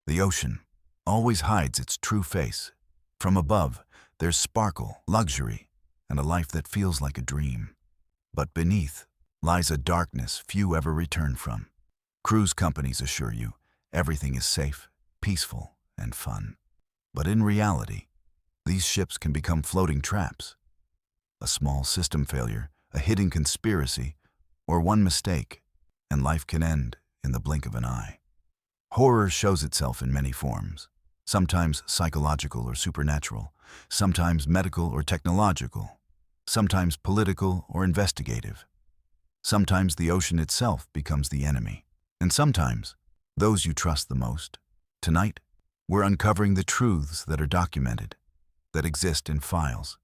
The ocean always hides its true face. From above, there's sparkle, luxury, and a life that feels like a dream. But beneath lies a darkness few ever return from. Cruise companies assure you everything is safe, peaceful, and fun. But in reality, these ships can become floating traps. A small system failure, a hidden conspiracy, or one mistake, and life can end in the blink of an eye. Horror shows itself in many forms, sometimes psychological or supernatural, sometimes medical or technological, sometimes political or investigative. Sometimes the ocean itself becomes the enemy, and sometimes those you trust the most. Tonight, we're uncovering the truths that are documented, that exist in files,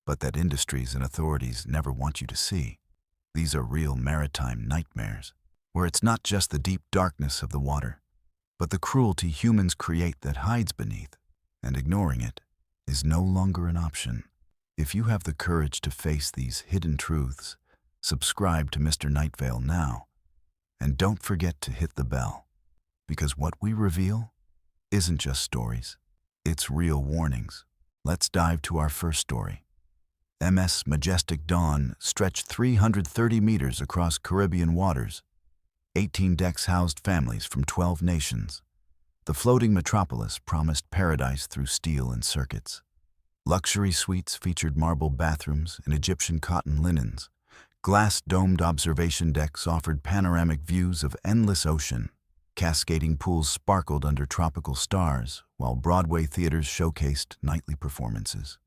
but that industries and authorities never want you to see. These are real maritime nightmares, where it's not just the deep darkness of the water, but the cruelty humans create that hides beneath, and ignoring it is no longer an option. If you have the courage to face these hidden truths, subscribe to MrNightveil now, and don't forget to hit the bell, because what we reveal isn't just stories, it's real warnings. Let's dive to our first story. MS Majestic Dawn stretched 330 meters across Caribbean waters. 18 decks housed families from 12 nations. The floating metropolis promised paradise through steel and circuits. Luxury suites featured marble bathrooms and Egyptian cotton linens. Glass-domed observation decks offered panoramic views of endless ocean. Cascading pools sparkled under tropical stars, while Broadway theaters showcased nightly performances.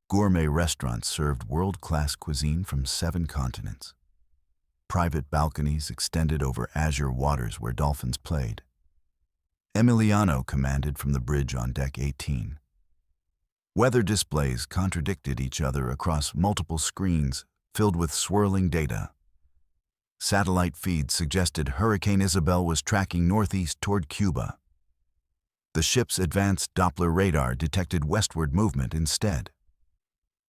Gourmet restaurants served world-class cuisine from 7 continents. Private balconies extended over azure waters where dolphins played. Emiliano commanded from the bridge on deck 18. Weather displays contradicted each other across multiple screens filled with swirling data. Satellite feeds suggested Hurricane Isabel was tracking northeast toward Cuba. The ship's advanced Doppler radar detected westward movement instead.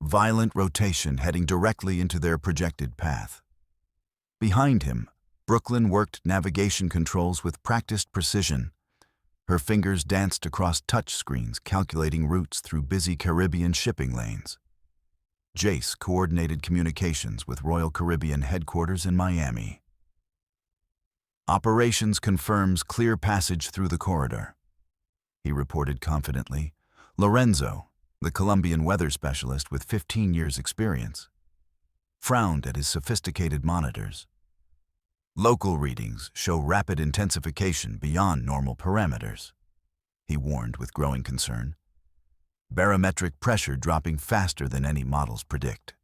Violent rotation heading directly into their projected path. Behind him, Brooklyn worked navigation controls with practiced precision. Her fingers danced across touchscreens, calculating routes through busy Caribbean shipping lanes. Jace coordinated communications with Royal Caribbean headquarters in Miami. Operations confirms clear passage through the corridor, he reported confidently. Lorenzo, the Colombian weather specialist with 15 years' experience, frowned at his sophisticated monitors. Local readings show rapid intensification beyond normal parameters, he warned with growing concern. Barometric pressure dropping faster than any models predict.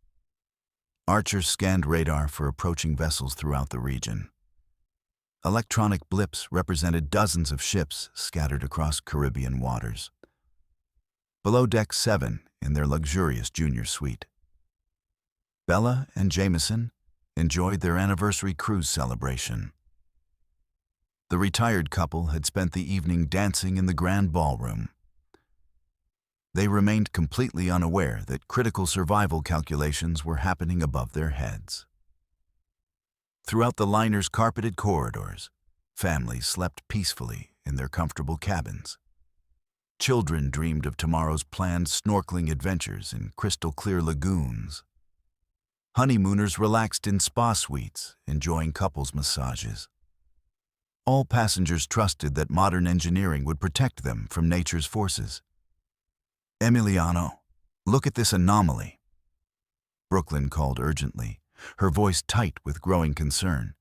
Archer scanned radar for approaching vessels throughout the region. Electronic blips represented dozens of ships scattered across Caribbean waters. Below deck 7 in their luxurious junior suite, Bella and Jameson enjoyed their anniversary cruise celebration. The retired couple had spent the evening dancing in the grand ballroom. They remained completely unaware that critical survival calculations were happening above their heads. Throughout the liner's carpeted corridors, families slept peacefully in their comfortable cabins. Children dreamed of tomorrow's planned snorkeling adventures in crystal-clear lagoons. Honeymooners relaxed in spa suites, enjoying couples massages. All passengers trusted that modern engineering would protect them from nature's forces. Emiliano, look at this anomaly, Brooklyn called urgently, her voice tight with growing concern.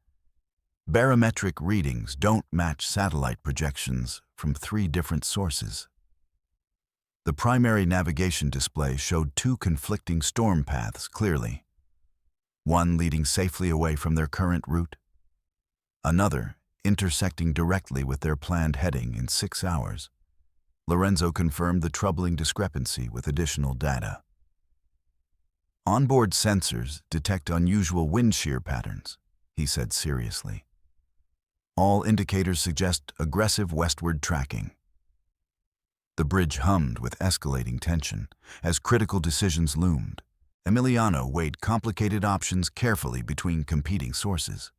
Barometric readings don't match satellite projections from 3 different sources. The primary navigation display showed 2 conflicting storm paths clearly, one leading safely away from their current route, another intersecting directly with their planned heading in 6 hours. Lorenzo confirmed the troubling discrepancy with additional data. Onboard sensors detect unusual wind shear patterns, he said seriously. All indicators suggest aggressive westward tracking. The bridge hummed with escalating tension as critical decisions loomed. Emiliano weighed complicated options carefully between competing sources.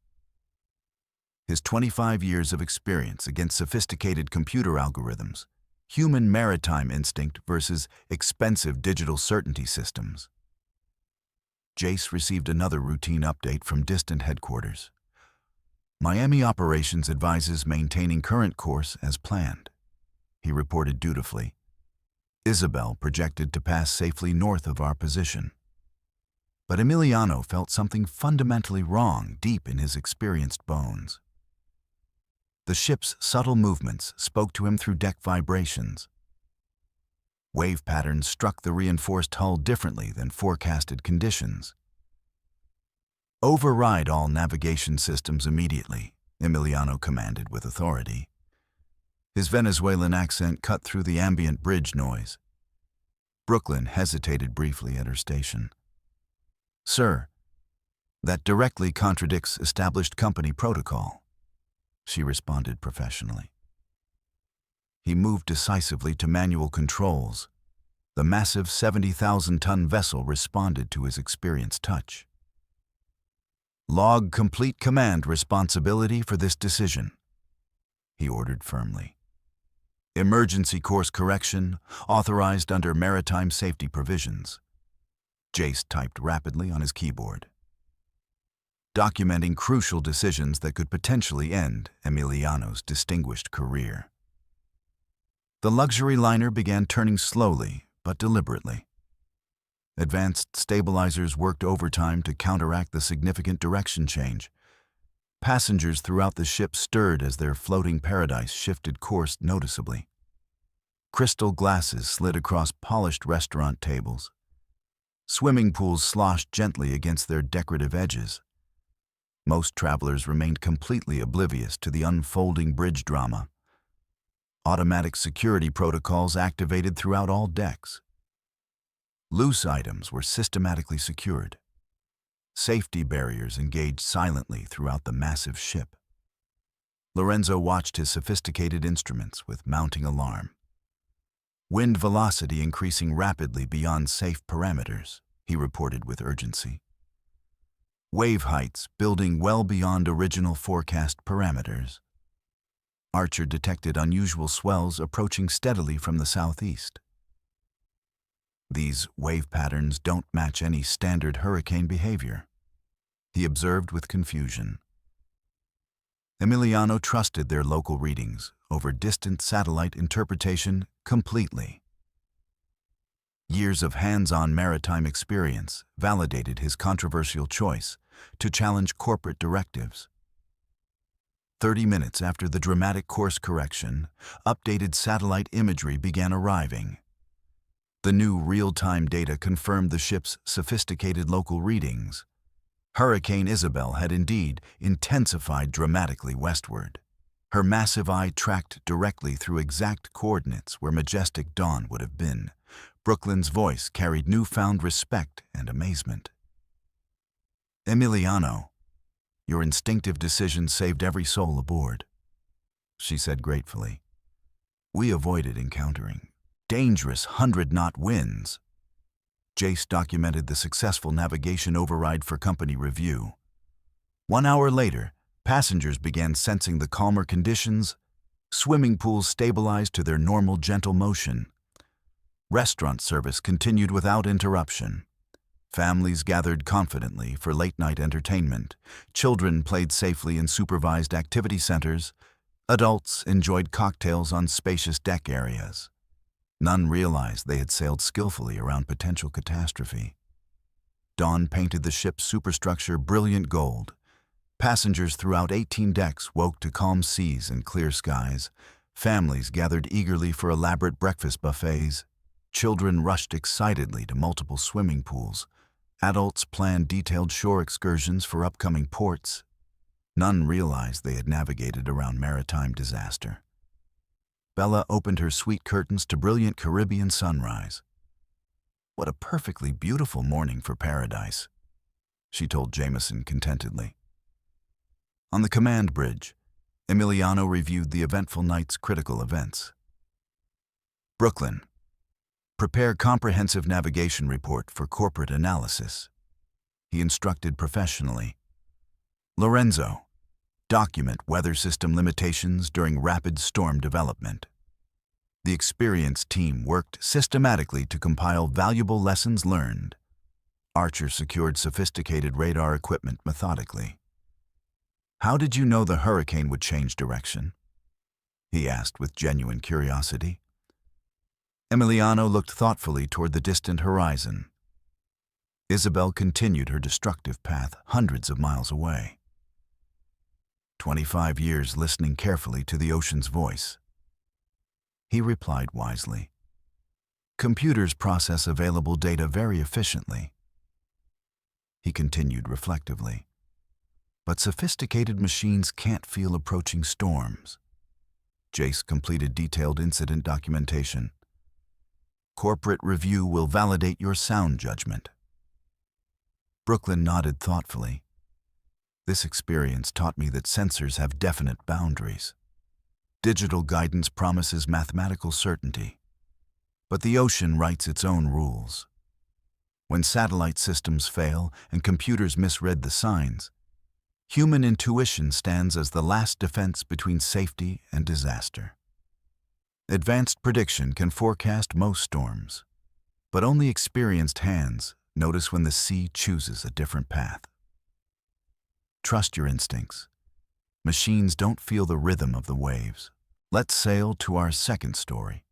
His 25 years of experience against sophisticated computer algorithms, human maritime instinct versus expensive digital certainty systems. Jace received another routine update from distant headquarters. Miami operations advises maintaining current course as planned. He reported dutifully. Isabel projected to pass safely north of our position. But Emiliano felt something fundamentally wrong deep in his experienced bones. The ship's subtle movements spoke to him through deck vibrations. Wave patterns struck the reinforced hull differently than forecasted conditions. "Override all navigation systems immediately," Emiliano commanded with authority. His Venezuelan accent cut through the ambient bridge noise. Brooklyn hesitated briefly at her station. "Sir, that directly contradicts established company protocol," she responded professionally. He moved decisively to manual controls. The massive 70,000-ton vessel responded to his experienced touch. "Log complete command responsibility for this decision," he ordered firmly. "Emergency course correction authorized under maritime safety provisions." Jace typed rapidly on his keyboard, documenting crucial decisions that could potentially end Emiliano's distinguished career. The luxury liner began turning slowly but deliberately. Advanced stabilizers worked overtime to counteract the significant direction change. Passengers throughout the ship stirred as their floating paradise shifted course noticeably. Crystal glasses slid across polished restaurant tables. Swimming pools sloshed gently against their decorative edges. Most travelers remained completely oblivious to the unfolding bridge drama. Automatic security protocols activated throughout all decks. Loose items were systematically secured. Safety barriers engaged silently throughout the massive ship. Lorenzo watched his sophisticated instruments with mounting alarm. Wind velocity increasing rapidly beyond safe parameters, he reported with urgency. Wave heights building well beyond original forecast parameters. Archer detected unusual swells approaching steadily from the southeast. "These wave patterns don't match any standard hurricane behavior," he observed with confusion. Emiliano trusted their local readings over distant satellite interpretation completely. Years of hands-on maritime experience validated his controversial choice to challenge corporate directives. 30 minutes after the dramatic course correction, updated satellite imagery began arriving. The new real-time data confirmed the ship's sophisticated local readings. Hurricane Isabel had indeed intensified dramatically westward. Her massive eye tracked directly through exact coordinates where majestic dawn would have been. Brooklyn's voice carried newfound respect and amazement. "Emiliano, your instinctive decision saved every soul aboard," she said gratefully. "We avoided encountering dangerous 100-knot winds." Jace documented the successful navigation override for company review. 1 hour later, passengers began sensing the calmer conditions. Swimming pools stabilized to their normal gentle motion. Restaurant service continued without interruption. Families gathered confidently for late-night entertainment. Children played safely in supervised activity centers. Adults enjoyed cocktails on spacious deck areas. None realized they had sailed skillfully around potential catastrophe. Dawn painted the ship's superstructure brilliant gold. Passengers throughout 18 decks woke to calm seas and clear skies. Families gathered eagerly for elaborate breakfast buffets. Children rushed excitedly to multiple swimming pools. Adults planned detailed shore excursions for upcoming ports. None realized they had navigated around maritime disaster. Bella opened her sweet curtains to brilliant Caribbean sunrise. "What a perfectly beautiful morning for paradise," she told Jameson contentedly. On the command bridge, Emiliano reviewed the eventful night's critical events. "Brooklyn, prepare comprehensive navigation report for corporate analysis," he instructed professionally. "Lorenzo, Document weather system limitations during rapid storm development. The experienced team worked systematically to compile valuable lessons learned. Archer secured sophisticated radar equipment methodically. "How did you know the hurricane would change direction?" he asked with genuine curiosity. Emiliano looked thoughtfully toward the distant horizon. Isabel continued her destructive path hundreds of miles away. 25 years listening carefully to the ocean's voice. He replied wisely. Computers process available data very efficiently. He continued reflectively. But sophisticated machines can't feel approaching storms. Jace completed detailed incident documentation. Corporate review will validate your sound judgment. Brooklyn nodded thoughtfully. This experience taught me that sensors have definite boundaries. Digital guidance promises mathematical certainty, but the ocean writes its own rules. When satellite systems fail and computers misread the signs, human intuition stands as the last defense between safety and disaster. Advanced prediction can forecast most storms, but only experienced hands notice when the sea chooses a different path. Trust your instincts. Machines don't feel the rhythm of the waves. Let's sail to our second story.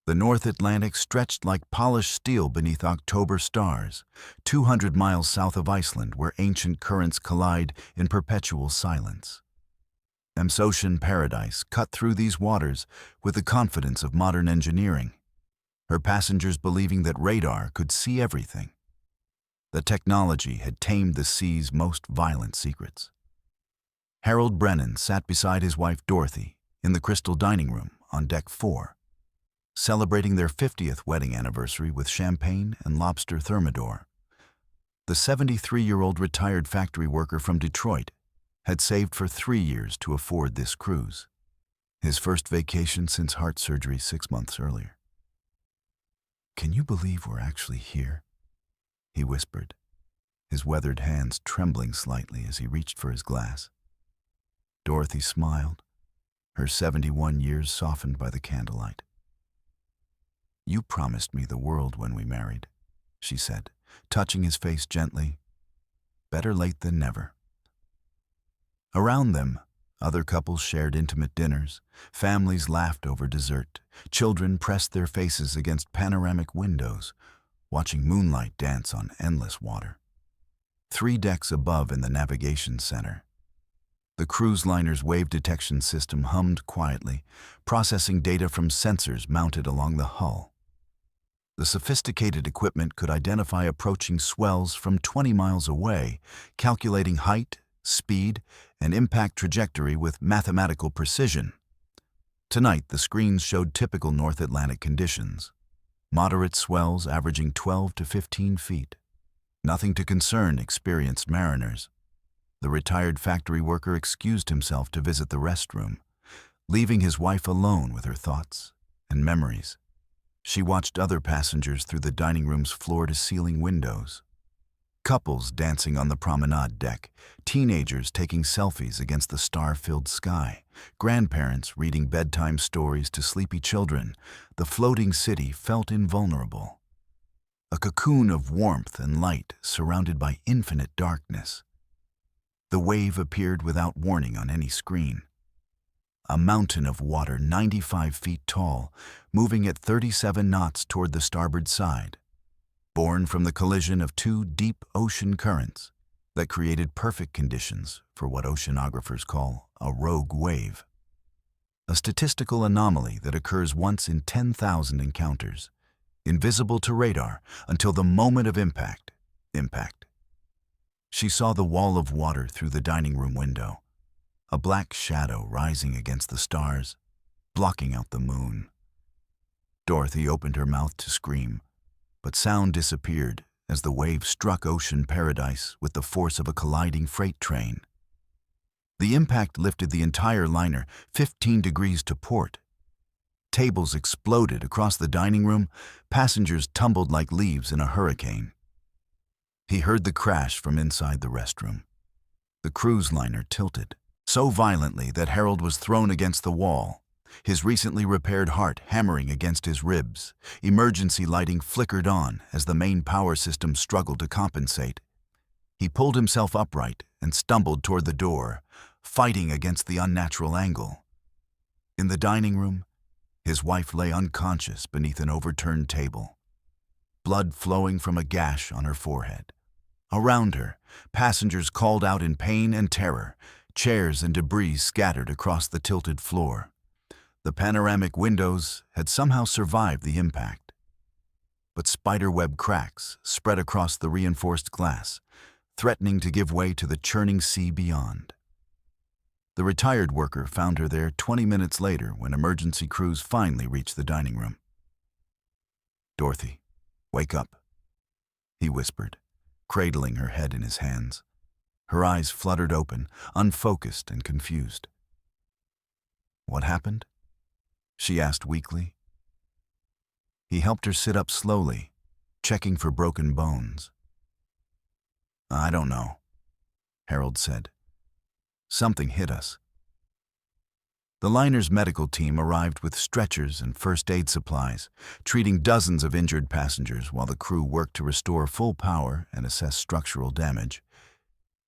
The North Atlantic stretched like polished steel beneath October stars, 200 miles south of Iceland, where ancient currents collide in perpetual silence. M's ocean paradise cut through these waters with the confidence of modern engineering, her passengers believing that radar could see everything. The technology had tamed the sea's most violent secrets. Harold Brennan sat beside his wife Dorothy in the crystal dining room on Deck 4, celebrating their 50th wedding anniversary with champagne and lobster thermidor. The 73-year-old retired factory worker from Detroit had saved for 3 years to afford this cruise, his first vacation since heart surgery 6 months earlier. "Can you believe we're actually here?" he whispered, his weathered hands trembling slightly as he reached for his glass. Dorothy smiled, her 71 years softened by the candlelight. "You promised me the world when we married," she said, touching his face gently. "Better late than never." Around them, other couples shared intimate dinners, families laughed over dessert, children pressed their faces against panoramic windows, watching moonlight dance on endless water. 3 decks above in the navigation center, the cruise liner's wave detection system hummed quietly, processing data from sensors mounted along the hull. The sophisticated equipment could identify approaching swells from 20 miles away, calculating height, speed, and impact trajectory with mathematical precision. Tonight, the screens showed typical North Atlantic conditions. Moderate swells averaging 12 to 15 feet. Nothing to concern experienced mariners. The retired factory worker excused himself to visit the restroom, leaving his wife alone with her thoughts and memories. She watched other passengers through the dining room's floor-to-ceiling windows. Couples dancing on the promenade deck, teenagers taking selfies against the star-filled sky, grandparents reading bedtime stories to sleepy children. The floating city felt invulnerable. A cocoon of warmth and light surrounded by infinite darkness. The wave appeared without warning on any screen. A mountain of water 95 feet tall, moving at 37 knots toward the starboard side. Born from the collision of 2 deep ocean currents that created perfect conditions for what oceanographers call a rogue wave. A statistical anomaly that occurs once in 10,000 encounters, invisible to radar until the moment of impact. She saw the wall of water through the dining room window, a black shadow rising against the stars, blocking out the moon. Dorothy opened her mouth to scream, but sound disappeared as the wave struck ocean paradise with the force of a colliding freight train. The impact lifted the entire liner 15 degrees to port. Tables exploded across the dining room, passengers tumbled like leaves in a hurricane. He heard the crash from inside the restroom. The cruise liner tilted, so violently that Harold was thrown against the wall, his recently repaired heart hammering against his ribs. Emergency lighting flickered on as the main power system struggled to compensate. He pulled himself upright and stumbled toward the door, fighting against the unnatural angle. In the dining room, his wife lay unconscious beneath an overturned table, blood flowing from a gash on her forehead. Around her, passengers called out in pain and terror, chairs and debris scattered across the tilted floor. The panoramic windows had somehow survived the impact, but spiderweb cracks spread across the reinforced glass, threatening to give way to the churning sea beyond. The retired worker found her there 20 minutes later when emergency crews finally reached the dining room. "Dorothy, wake up," he whispered, cradling her head in his hands. Her eyes fluttered open, unfocused and confused. "What happened?" she asked weakly. He helped her sit up slowly, checking for broken bones. "I don't know," Harold said. "Something hit us." The liner's medical team arrived with stretchers and first aid supplies, treating dozens of injured passengers while the crew worked to restore full power and assess structural damage.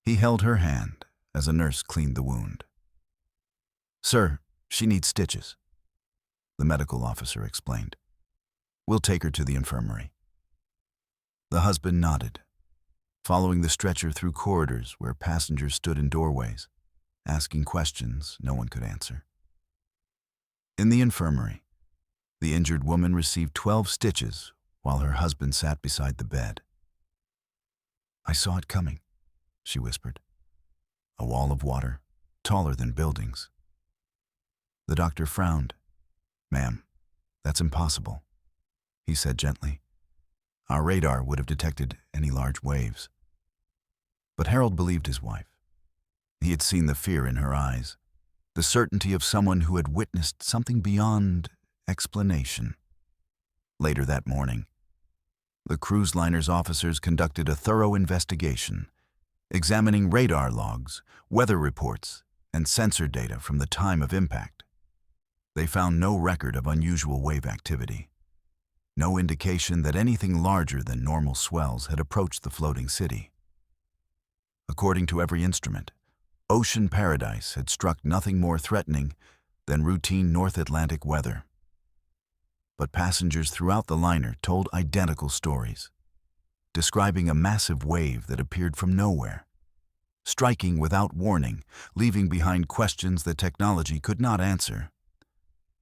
He held her hand as a nurse cleaned the wound. "Sir, she needs stitches," the medical officer explained. "We'll take her to the infirmary." The husband nodded, following the stretcher through corridors where passengers stood in doorways, asking questions no one could answer. In the infirmary, the injured woman received 12 stitches while her husband sat beside the bed. "I saw it coming," she whispered. "A wall of water, taller than buildings." The doctor frowned. "Ma'am, that's impossible," he said gently. "Our radar would have detected any large waves." But Harold believed his wife. He had seen the fear in her eyes, the certainty of someone who had witnessed something beyond explanation. Later that morning, the cruise liner's officers conducted a thorough investigation, examining radar logs, weather reports, and sensor data from the time of impact. They found no record of unusual wave activity, no indication that anything larger than normal swells had approached the floating city. According to every instrument, ocean paradise had struck nothing more threatening than routine North Atlantic weather. But passengers throughout the liner told identical stories, describing a massive wave that appeared from nowhere, striking without warning, leaving behind questions that technology could not answer.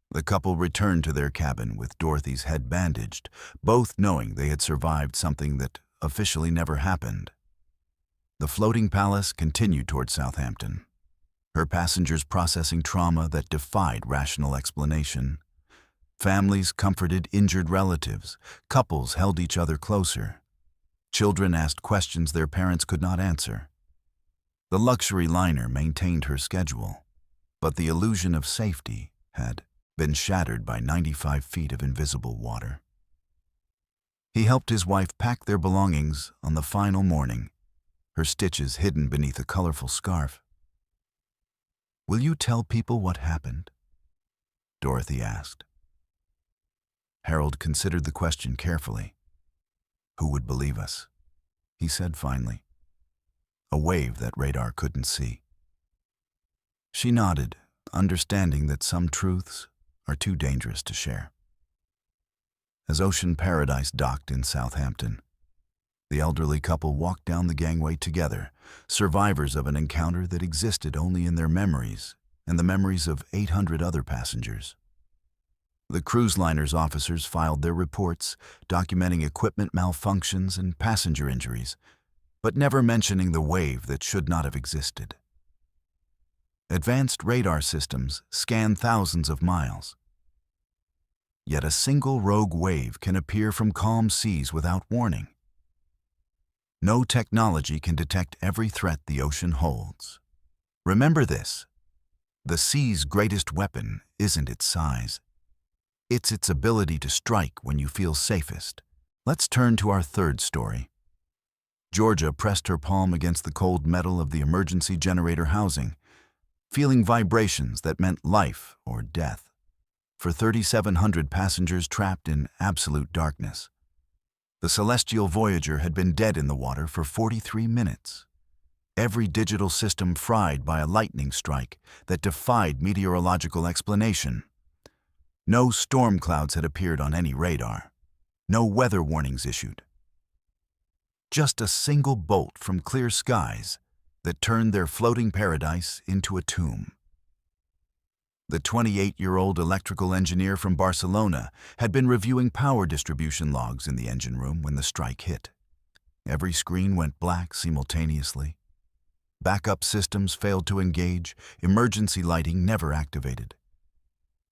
The couple returned to their cabin with Dorothy's head bandaged, both knowing they had survived something that officially never happened. The floating palace continued toward Southampton, her passengers processing trauma that defied rational explanation. Families comforted injured relatives, couples held each other closer. Children asked questions their parents could not answer. The luxury liner maintained her schedule, but the illusion of safety had been shattered by 95 feet of invisible water. He helped his wife pack their belongings on the final morning, her stitches hidden beneath a colorful scarf. "Will you tell people what happened?" Dorothy asked. Harold considered the question carefully. "Who would believe us?" he said finally. "A wave that radar couldn't see." She nodded, understanding that some truths are too dangerous to share. As Ocean Paradise docked in Southampton, the elderly couple walked down the gangway together, survivors of an encounter that existed only in their memories and the memories of 800 other passengers. The cruise liner's officers filed their reports, documenting equipment malfunctions and passenger injuries, but never mentioning the wave that should not have existed. Advanced radar systems scan thousands of miles. Yet a single rogue wave can appear from calm seas without warning. No technology can detect every threat the ocean holds. Remember this: the sea's greatest weapon isn't its size. It's its ability to strike when you feel safest. Let's turn to our third story. Georgia pressed her palm against the cold metal of the emergency generator housing, feeling vibrations that meant life or death. For 3,700 passengers trapped in absolute darkness, the celestial Voyager had been dead in the water for 43 minutes. Every digital system fried by a lightning strike that defied meteorological explanation. No storm clouds had appeared on any radar. No weather warnings issued. Just a single bolt from clear skies that turned their floating paradise into a tomb. The 28-year-old electrical engineer from Barcelona had been reviewing power distribution logs in the engine room when the strike hit. Every screen went black simultaneously. Backup systems failed to engage, emergency lighting never activated.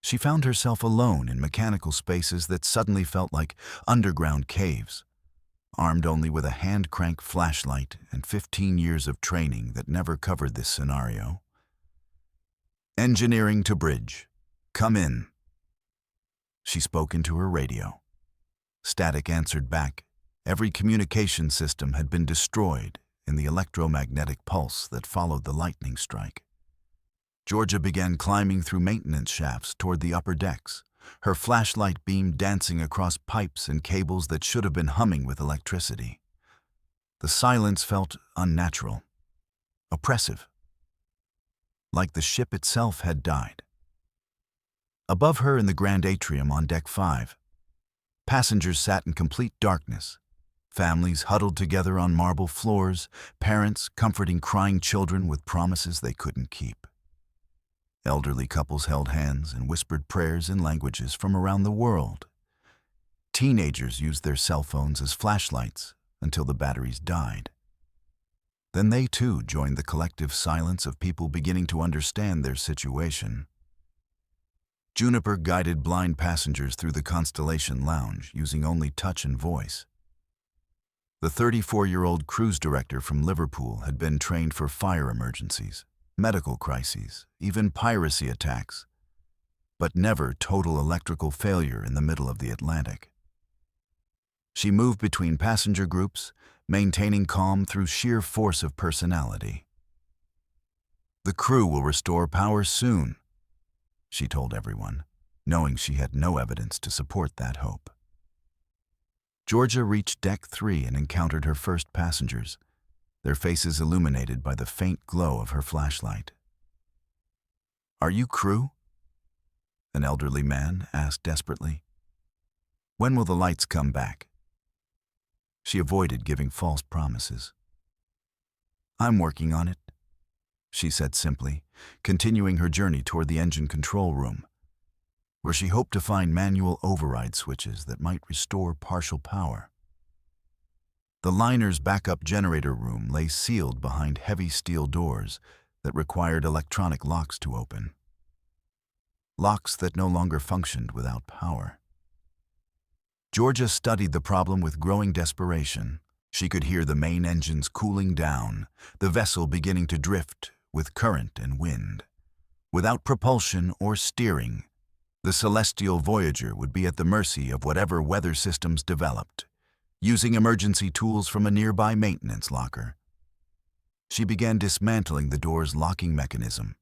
She found herself alone in mechanical spaces that suddenly felt like underground caves, armed only with a hand-crank flashlight and 15 years of training that never covered this scenario. "Engineering to bridge. Come in." She spoke into her radio. Static answered back. Every communication system had been destroyed in the electromagnetic pulse that followed the lightning strike. Georgia began climbing through maintenance shafts toward the upper decks, her flashlight beam dancing across pipes and cables that should have been humming with electricity. The silence felt unnatural, oppressive, like the ship itself had died. Above her in the grand atrium on Deck 5, passengers sat in complete darkness, families huddled together on marble floors, parents comforting crying children with promises they couldn't keep. Elderly couples held hands and whispered prayers in languages from around the world. Teenagers used their cell phones as flashlights until the batteries died. Then they too joined the collective silence of people beginning to understand their situation. Juniper guided blind passengers through the Constellation Lounge using only touch and voice. The 34-year-old cruise director from Liverpool had been trained for fire emergencies, medical crises, even piracy attacks, but never total electrical failure in the middle of the Atlantic. She moved between passenger groups, maintaining calm through sheer force of personality. "The crew will restore power soon," she told everyone, knowing she had no evidence to support that hope. Georgia reached Deck 3 and encountered her first passengers, their faces illuminated by the faint glow of her flashlight. "Are you crew?" an elderly man asked desperately. "When will the lights come back?" She avoided giving false promises. "I'm working on it," she said simply, continuing her journey toward the engine control room, where she hoped to find manual override switches that might restore partial power. The liner's backup generator room lay sealed behind heavy steel doors that required electronic locks to open. Locks that no longer functioned without power. Georgia studied the problem with growing desperation. She could hear the main engines cooling down, the vessel beginning to drift with current and wind. Without propulsion or steering, the celestial Voyager would be at the mercy of whatever weather systems developed, using emergency tools from a nearby maintenance locker. She began dismantling the door's locking mechanism,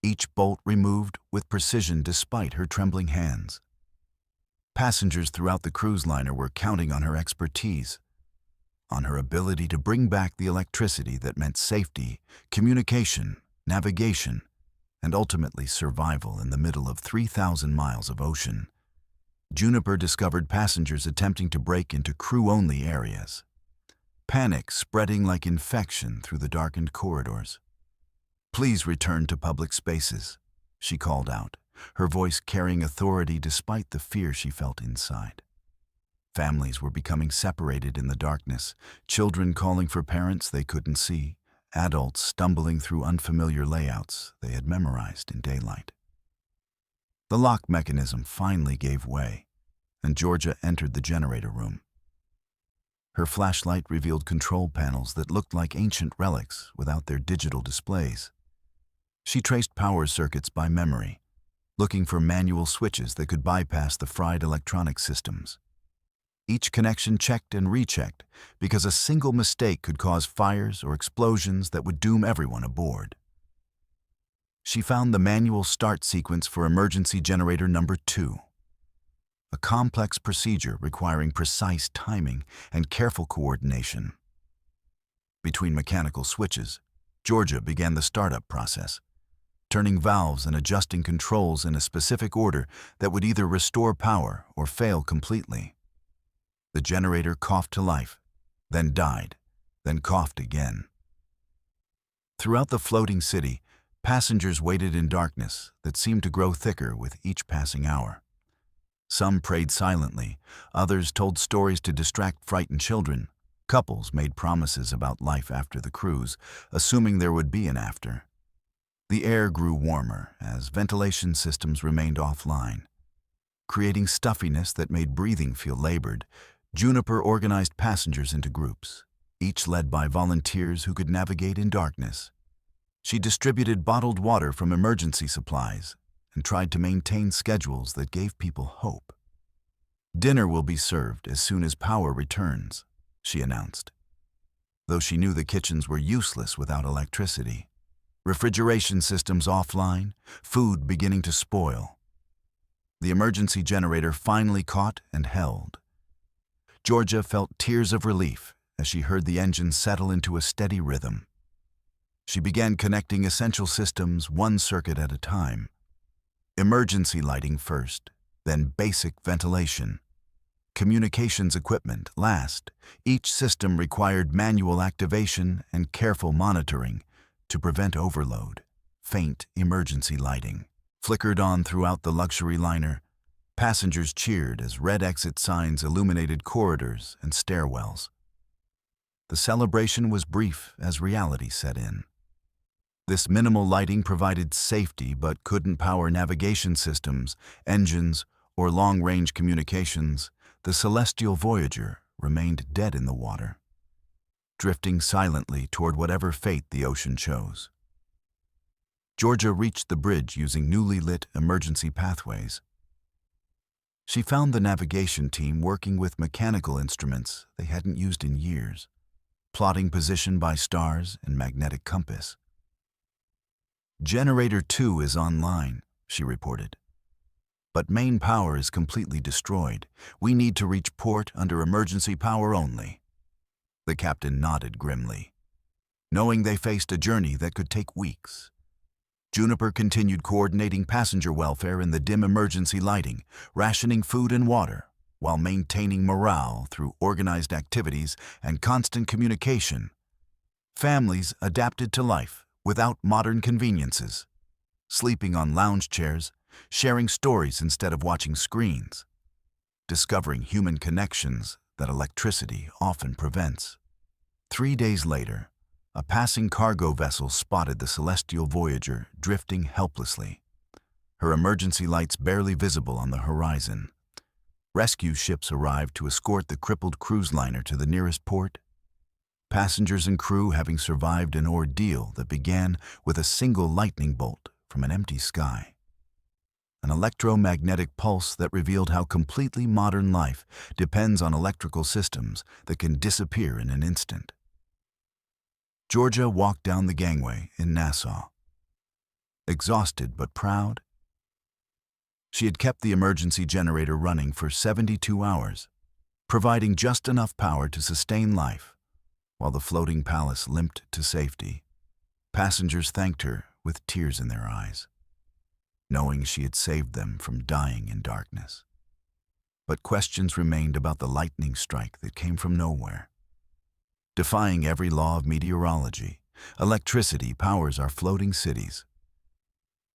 each bolt removed with precision despite her trembling hands. Passengers throughout the cruise liner were counting on her expertise, on her ability to bring back the electricity that meant safety, communication, navigation, and ultimately survival in the middle of 3,000 miles of ocean. Juniper discovered passengers attempting to break into crew-only areas, panic spreading like infection through the darkened corridors. "Please return to public spaces," she called out, her voice carrying authority despite the fear she felt inside. Families were becoming separated in the darkness, children calling for parents they couldn't see, adults stumbling through unfamiliar layouts they had memorized in daylight. The lock mechanism finally gave way, and Georgia entered the generator room. Her flashlight revealed control panels that looked like ancient relics without their digital displays. She traced power circuits by memory, looking for manual switches that could bypass the fried electronic systems. Each connection checked and rechecked because a single mistake could cause fires or explosions that would doom everyone aboard. She found the manual start sequence for emergency generator number 2, a complex procedure requiring precise timing and careful coordination. Between mechanical switches, Georgia began the startup process, turning valves and adjusting controls in a specific order that would either restore power or fail completely. The generator coughed to life, then died, then coughed again. Throughout the floating city, passengers waited in darkness that seemed to grow thicker with each passing hour. Some prayed silently, others told stories to distract frightened children. Couples made promises about life after the cruise, assuming there would be an after. The air grew warmer as ventilation systems remained offline. Creating stuffiness that made breathing feel labored, Juniper organized passengers into groups, each led by volunteers who could navigate in darkness. She distributed bottled water from emergency supplies and tried to maintain schedules that gave people hope. "Dinner will be served as soon as power returns," she announced, though she knew the kitchens were useless without electricity. Refrigeration systems offline, food beginning to spoil. The emergency generator finally caught and held. Georgia felt tears of relief as she heard the engine settle into a steady rhythm. She began connecting essential systems one circuit at a time. Emergency lighting first, then basic ventilation. Communications equipment last. Each system required manual activation and careful monitoring to prevent overload. Faint emergency lighting flickered on throughout the luxury liner. Passengers cheered as red exit signs illuminated corridors and stairwells. The celebration was brief as reality set in. This minimal lighting provided safety but couldn't power navigation systems, engines, or long-range communications. The celestial Voyager remained dead in the water, drifting silently toward whatever fate the ocean chose. Georgia reached the bridge using newly lit emergency pathways. She found the navigation team working with mechanical instruments they hadn't used in years, plotting position by stars and magnetic compass. "Generator 2 is online," she reported. "But main power is completely destroyed. We need to reach port under emergency power only." The captain nodded grimly, knowing they faced a journey that could take weeks. Juniper continued coordinating passenger welfare in the dim emergency lighting, rationing food and water, while maintaining morale through organized activities and constant communication. Families adapted to life without modern conveniences, sleeping on lounge chairs, sharing stories instead of watching screens, discovering human connections that electricity often prevents. 3 days later, a passing cargo vessel spotted the celestial Voyager drifting helplessly, her emergency lights barely visible on the horizon. Rescue ships arrived to escort the crippled cruise liner to the nearest port, passengers and crew having survived an ordeal that began with a single lightning bolt from an empty sky. An electromagnetic pulse that revealed how completely modern life depends on electrical systems that can disappear in an instant. Georgia walked down the gangway in Nassau. Exhausted but proud, she had kept the emergency generator running for 72 hours, providing just enough power to sustain life, while the floating palace limped to safety. Passengers thanked her with tears in their eyes, knowing she had saved them from dying in darkness. But questions remained about the lightning strike that came from nowhere. Defying every law of meteorology, electricity powers our floating cities.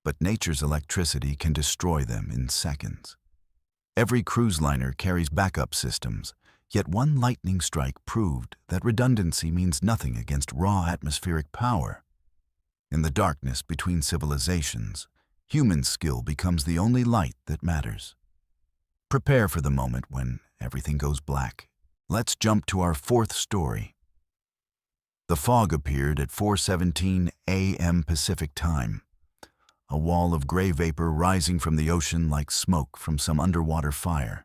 But nature's electricity can destroy them in seconds. Every cruise liner carries backup systems, yet one lightning strike proved that redundancy means nothing against raw atmospheric power. In the darkness between civilizations, human skill becomes the only light that matters. Prepare for the moment when everything goes black. Let's jump to our fourth story. The fog appeared at 4:17 a.m. Pacific time, a wall of gray vapor rising from the ocean like smoke from some underwater fire.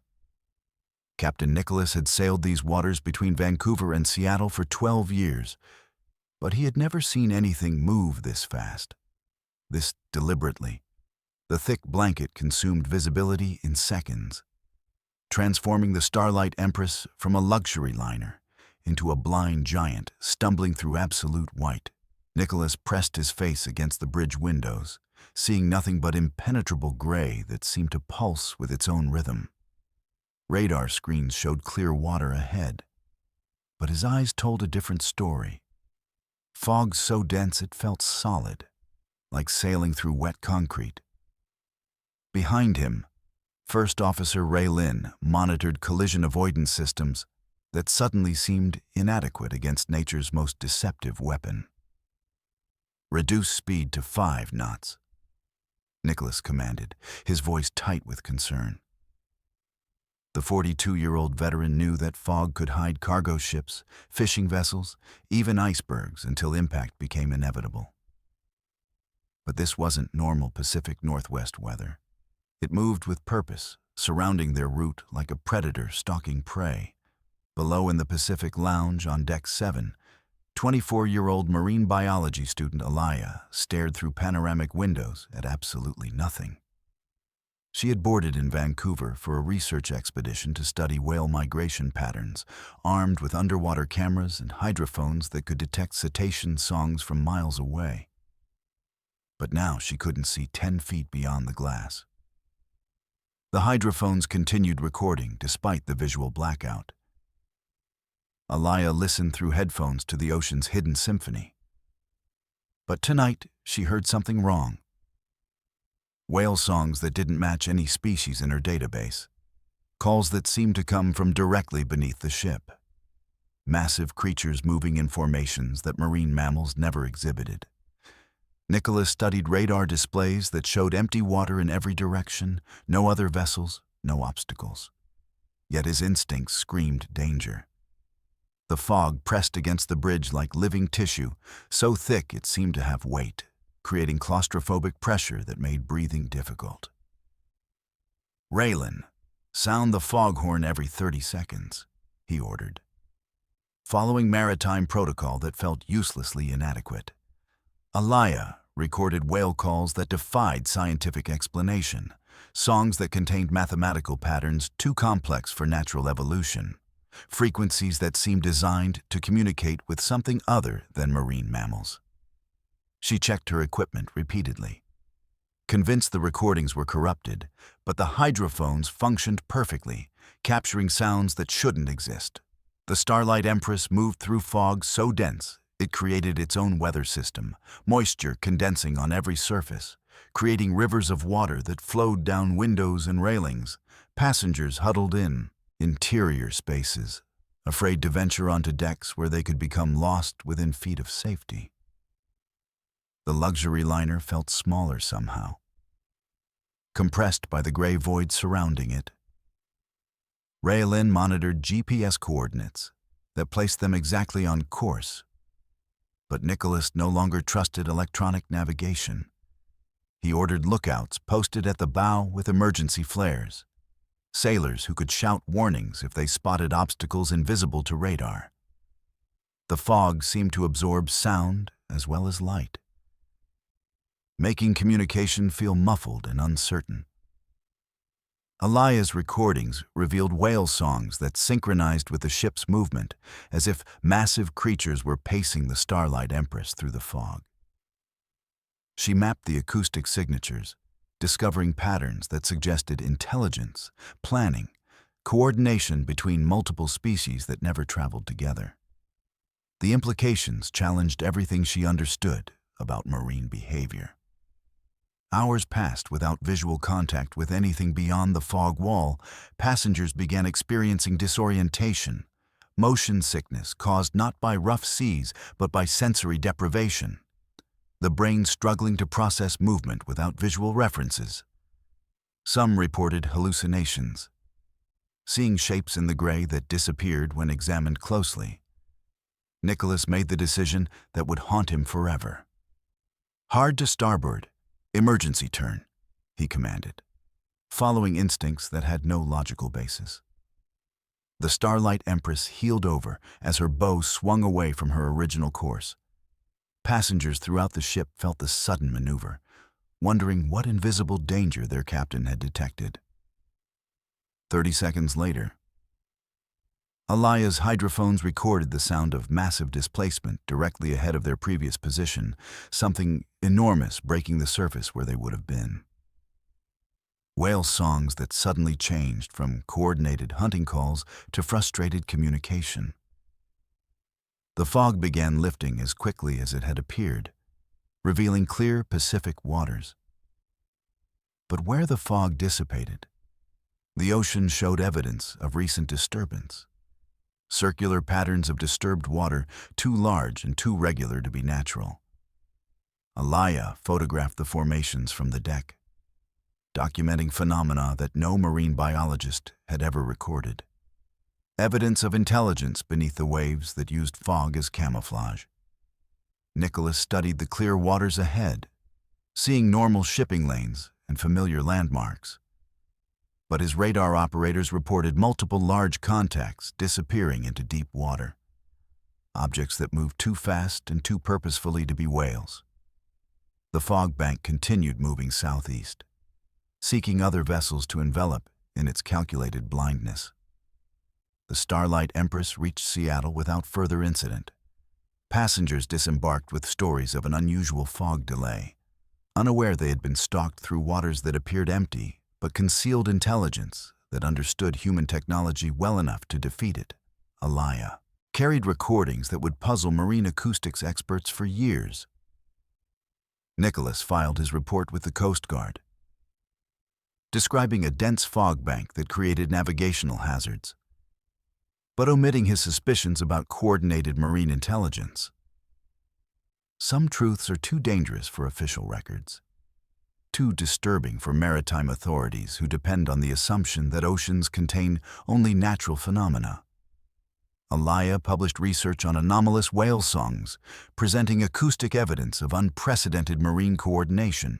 Captain Nicholas had sailed these waters between Vancouver and Seattle for 12 years, but he had never seen anything move this fast. this deliberately. The thick blanket consumed visibility in seconds, transforming the Starlight Empress from a luxury liner into a blind giant stumbling through absolute white. Nicholas pressed his face against the bridge windows, seeing nothing but impenetrable gray that seemed to pulse with its own rhythm. Radar screens showed clear water ahead, but his eyes told a different story. Fog so dense it felt solid, like sailing through wet concrete. Behind him, First Officer Ray Lynn monitored collision avoidance systems that suddenly seemed inadequate against nature's most deceptive weapon. "Reduce speed to 5 knots," Nicholas commanded, his voice tight with concern. The 42-year-old veteran knew that fog could hide cargo ships, fishing vessels, even icebergs until impact became inevitable. But this wasn't normal Pacific Northwest weather. It moved with purpose, surrounding their route like a predator stalking prey. Below in the Pacific Lounge on Deck 7, 24-year-old marine biology student Alaya stared through panoramic windows at absolutely nothing. She had boarded in Vancouver for a research expedition to study whale migration patterns, armed with underwater cameras and hydrophones that could detect cetacean songs from miles away. But now she couldn't see 10 feet beyond the glass. The hydrophones continued recording despite the visual blackout. Alaya listened through headphones to the ocean's hidden symphony. But tonight, she heard something wrong. Whale songs that didn't match any species in her database. Calls that seemed to come from directly beneath the ship. Massive creatures moving in formations that marine mammals never exhibited. Nicholas studied radar displays that showed empty water in every direction, no other vessels, no obstacles. Yet his instincts screamed danger. The fog pressed against the bridge like living tissue, so thick it seemed to have weight, creating claustrophobic pressure that made breathing difficult. "Raylan, sound the foghorn every 30 seconds, he ordered, following maritime protocol that felt uselessly inadequate. Alaya recorded whale calls that defied scientific explanation, songs that contained mathematical patterns too complex for natural evolution. Frequencies that seemed designed to communicate with something other than marine mammals. She checked her equipment repeatedly, convinced the recordings were corrupted, but the hydrophones functioned perfectly, capturing sounds that shouldn't exist. The Starlight Empress moved through fog so dense it created its own weather system, moisture condensing on every surface, creating rivers of water that flowed down windows and railings. Passengers huddled in interior spaces, afraid to venture onto decks where they could become lost within feet of safety. The luxury liner felt smaller somehow, compressed by the gray void surrounding it. Raylin monitored GPS coordinates that placed them exactly on course, but Nicholas no longer trusted electronic navigation. He ordered lookouts posted at the bow with emergency flares. Sailors who could shout warnings if they spotted obstacles invisible to radar. The fog seemed to absorb sound as well as light, making communication feel muffled and uncertain. Alaya's recordings revealed whale songs that synchronized with the ship's movement, as if massive creatures were pacing the Starlight Empress through the fog. She mapped the acoustic signatures, discovering patterns that suggested intelligence, planning, coordination between multiple species that never traveled together. The implications challenged everything she understood about marine behavior. Hours passed without visual contact with anything beyond the fog wall. Passengers began experiencing disorientation, motion sickness caused not by rough seas but by sensory deprivation. The brain struggling to process movement without visual references. Some reported hallucinations, seeing shapes in the gray that disappeared when examined closely. Nicholas made the decision that would haunt him forever. "Hard to starboard, emergency turn," he commanded, following instincts that had no logical basis. The Starlight Empress heeled over as her bow swung away from her original course. Passengers throughout the ship felt the sudden maneuver, wondering what invisible danger their captain had detected. 30 seconds later, Alaya's hydrophones recorded the sound of massive displacement directly ahead of their previous position, something enormous breaking the surface where they would have been. Whale songs that suddenly changed from coordinated hunting calls to frustrated communication. The fog began lifting as quickly as it had appeared, revealing clear Pacific waters. But where the fog dissipated, the ocean showed evidence of recent disturbance. Circular patterns of disturbed water, too large and too regular to be natural. Alaya photographed the formations from the deck, documenting phenomena that no marine biologist had ever recorded. Evidence of intelligence beneath the waves that used fog as camouflage. Nicholas studied the clear waters ahead, seeing normal shipping lanes and familiar landmarks. But his radar operators reported multiple large contacts disappearing into deep water. Objects that moved too fast and too purposefully to be whales. The fog bank continued moving southeast, seeking other vessels to envelop in its calculated blindness. The Starlight Empress reached Seattle without further incident. Passengers disembarked with stories of an unusual fog delay, unaware they had been stalked through waters that appeared empty but concealed intelligence that understood human technology well enough to defeat it. Alaya carried recordings that would puzzle marine acoustics experts for years. Nicholas filed his report with the Coast Guard, describing a dense fog bank that created navigational hazards, but omitting his suspicions about coordinated marine intelligence. Some truths are too dangerous for official records, too disturbing for maritime authorities who depend on the assumption that oceans contain only natural phenomena. Alaya published research on anomalous whale songs, presenting acoustic evidence of unprecedented marine coordination,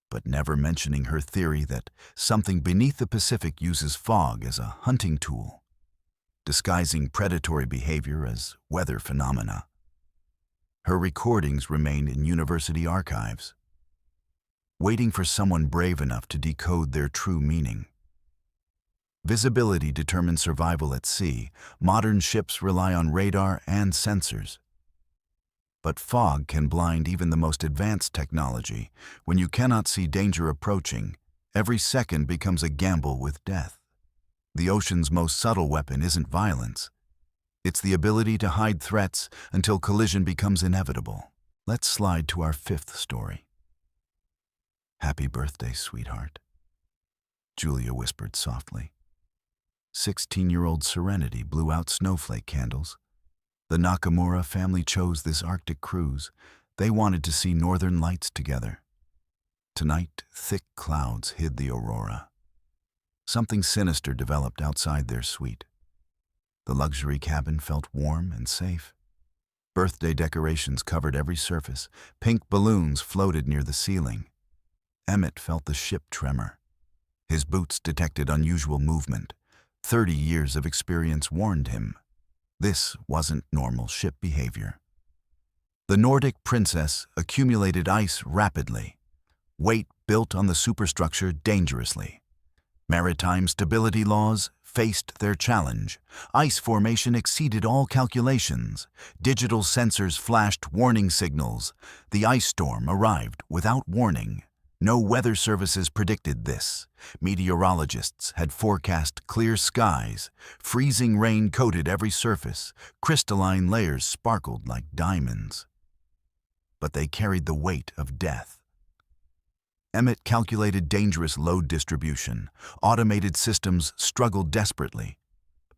but never mentioning her theory that something beneath the Pacific uses fog as a hunting tool, disguising predatory behavior as weather phenomena. Her recordings remain in university archives, waiting for someone brave enough to decode their true meaning. Visibility determines survival at sea. Modern ships rely on radar and sensors. But fog can blind even the most advanced technology. When you cannot see danger approaching, every second becomes a gamble with death. The ocean's most subtle weapon isn't violence. It's the ability to hide threats until collision becomes inevitable. Let's slide to our fifth story. "Happy birthday, sweetheart," Julia whispered softly. 16-year-old Serenity blew out snowflake candles. The Nakamura family chose this Arctic cruise. They wanted to see northern lights together. Tonight, thick clouds hid the aurora. Something sinister developed outside their suite. The luxury cabin felt warm and safe. Birthday decorations covered every surface. Pink balloons floated near the ceiling. Emmett felt the ship tremor. His boots detected unusual movement. 30 years of experience warned him. This wasn't normal ship behavior. The Nordic Princess accumulated ice rapidly. Weight built on the superstructure dangerously. Maritime stability laws faced their challenge. Ice formation exceeded all calculations. Digital sensors flashed warning signals. The ice storm arrived without warning. No weather services predicted this. Meteorologists had forecast clear skies. Freezing rain coated every surface. Crystalline layers sparkled like diamonds. But they carried the weight of death. Emmett calculated dangerous load distribution. Automated systems struggled desperately.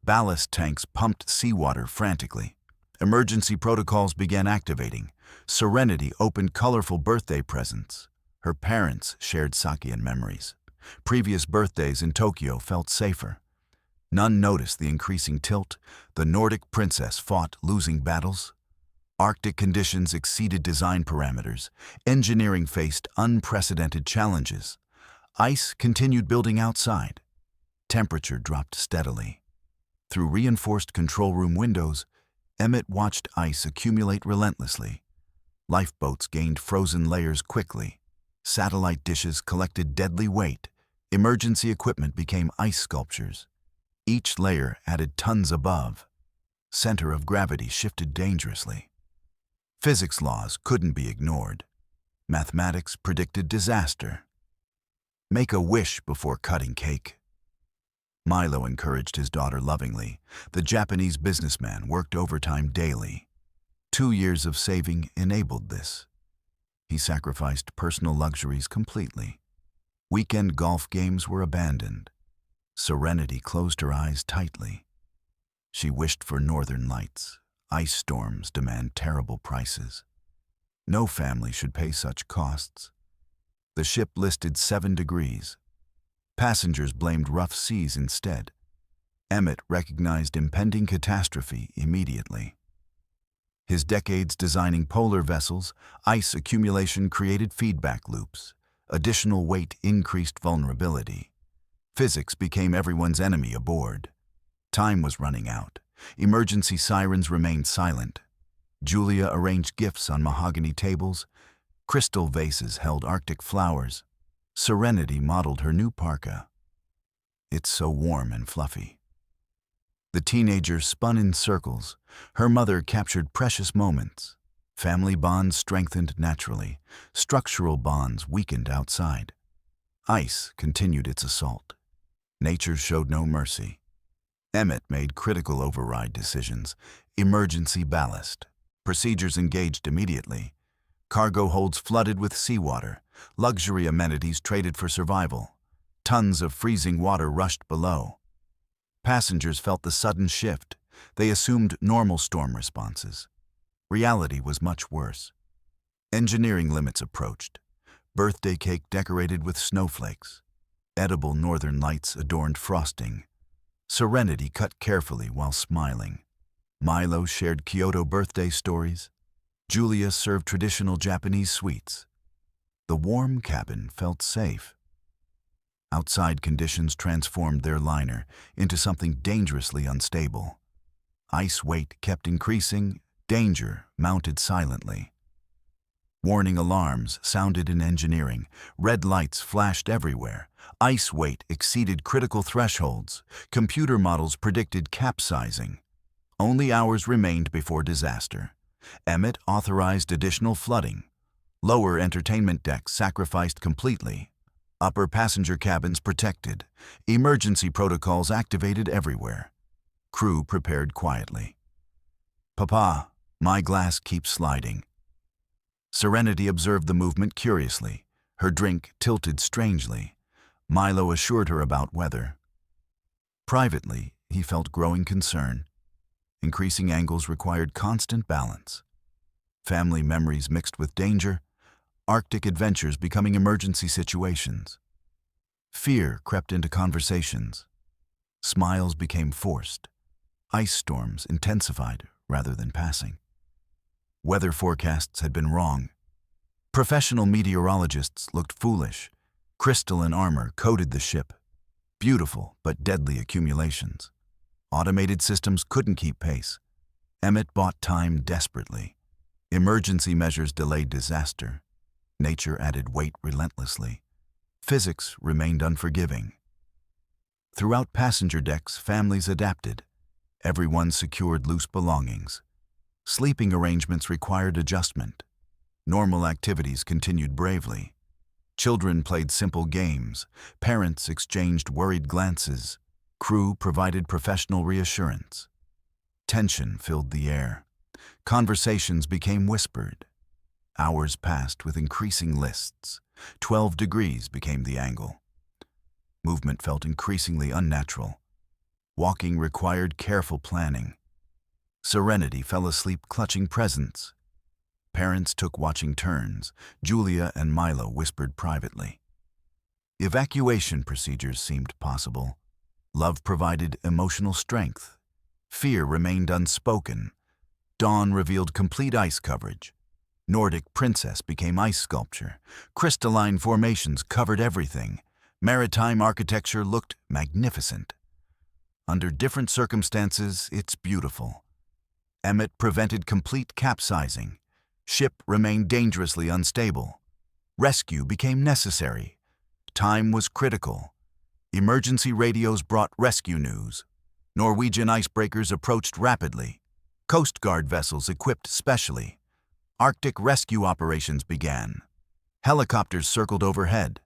Ballast tanks pumped seawater frantically. Emergency protocols began activating. Serenity opened colorful birthday presents. Her parents shared sake and memories. Previous birthdays in Tokyo felt safer. None noticed the increasing tilt. The Nordic Princess fought losing battles. Arctic conditions exceeded design parameters. Engineering faced unprecedented challenges. Ice continued building outside. Temperature dropped steadily. Through reinforced control room windows, Emmett watched ice accumulate relentlessly. Lifeboats gained frozen layers quickly. Satellite dishes collected deadly weight. Emergency equipment became ice sculptures. Each layer added tons above. Center of gravity shifted dangerously. Physics laws couldn't be ignored. Mathematics predicted disaster. Make a wish before cutting cake. Milo encouraged his daughter lovingly. The Japanese businessman worked overtime daily. 2 years of saving enabled this. He sacrificed personal luxuries completely. Weekend golf games were abandoned. Serenity closed her eyes tightly. She wished for northern lights. Ice storms demand terrible prices. No family should pay such costs. The ship listed 7 degrees. Passengers blamed rough seas instead. Emmett recognized impending catastrophe immediately. His decades designing polar vessels, ice accumulation created feedback loops. Additional weight increased vulnerability. Physics became everyone's enemy aboard. Time was running out. Emergency sirens remained silent. Julia arranged gifts on mahogany tables. Crystal vases held Arctic flowers. Serenity modeled her new parka. It's so warm and fluffy. The teenager spun in circles. Her mother captured precious moments. Family bonds strengthened naturally. Structural bonds weakened outside. Ice continued its assault. Nature showed no mercy. Emmett made critical override decisions. Emergency ballast. Procedures engaged immediately. Cargo holds flooded with seawater. Luxury amenities traded for survival. Tons of freezing water rushed below. Passengers felt the sudden shift. They assumed normal storm responses. Reality was much worse. Engineering limits approached. Birthday cake decorated with snowflakes. Edible northern lights adorned frosting. Serenity cut carefully while smiling. Milo shared Kyoto birthday stories. Julia served traditional Japanese sweets. The warm cabin felt safe. Outside conditions transformed their liner into something dangerously unstable. Ice weight kept increasing. Danger mounted silently. Warning alarms sounded in engineering. Red lights flashed everywhere. Ice weight exceeded critical thresholds. Computer models predicted capsizing. Only hours remained before disaster. Emmett authorized additional flooding. Lower entertainment decks sacrificed completely. Upper passenger cabins protected. Emergency protocols activated everywhere. Crew prepared quietly. "Papa, my glass keeps sliding." Serenity observed the movement curiously. Her drink tilted strangely. Milo assured her about weather. Privately, he felt growing concern. Increasing angles required constant balance. Family memories mixed with danger. Arctic adventures becoming emergency situations. Fear crept into conversations. Smiles became forced. Ice storms intensified rather than passing. Weather forecasts had been wrong. Professional meteorologists looked foolish. Crystalline armor coated the ship. Beautiful but deadly accumulations. Automated systems couldn't keep pace. Emmett bought time desperately. Emergency measures delayed disaster. Nature added weight relentlessly. Physics remained unforgiving. Throughout passenger decks, families adapted. Everyone secured loose belongings. Sleeping arrangements required adjustment. Normal activities continued bravely. Children played simple games. Parents exchanged worried glances. Crew provided professional reassurance. Tension filled the air. Conversations became whispered. Hours passed with increasing lists. 12 degrees became the angle. Movement felt increasingly unnatural. Walking required careful planning. Serenity fell asleep clutching presents. Parents took watching turns. Julia and Milo whispered privately. Evacuation procedures seemed possible. Love provided emotional strength. Fear remained unspoken. Dawn revealed complete ice coverage. Nordic princess became ice sculpture. Crystalline formations covered everything. Maritime architecture looked magnificent. Under different circumstances, it's beautiful. Emmett prevented complete capsizing. Ship remained dangerously unstable. Rescue became necessary. Time was critical. Emergency radios brought rescue news. Norwegian icebreakers approached rapidly. Coast Guard vessels equipped specially. Arctic rescue operations began. Helicopters circled overhead.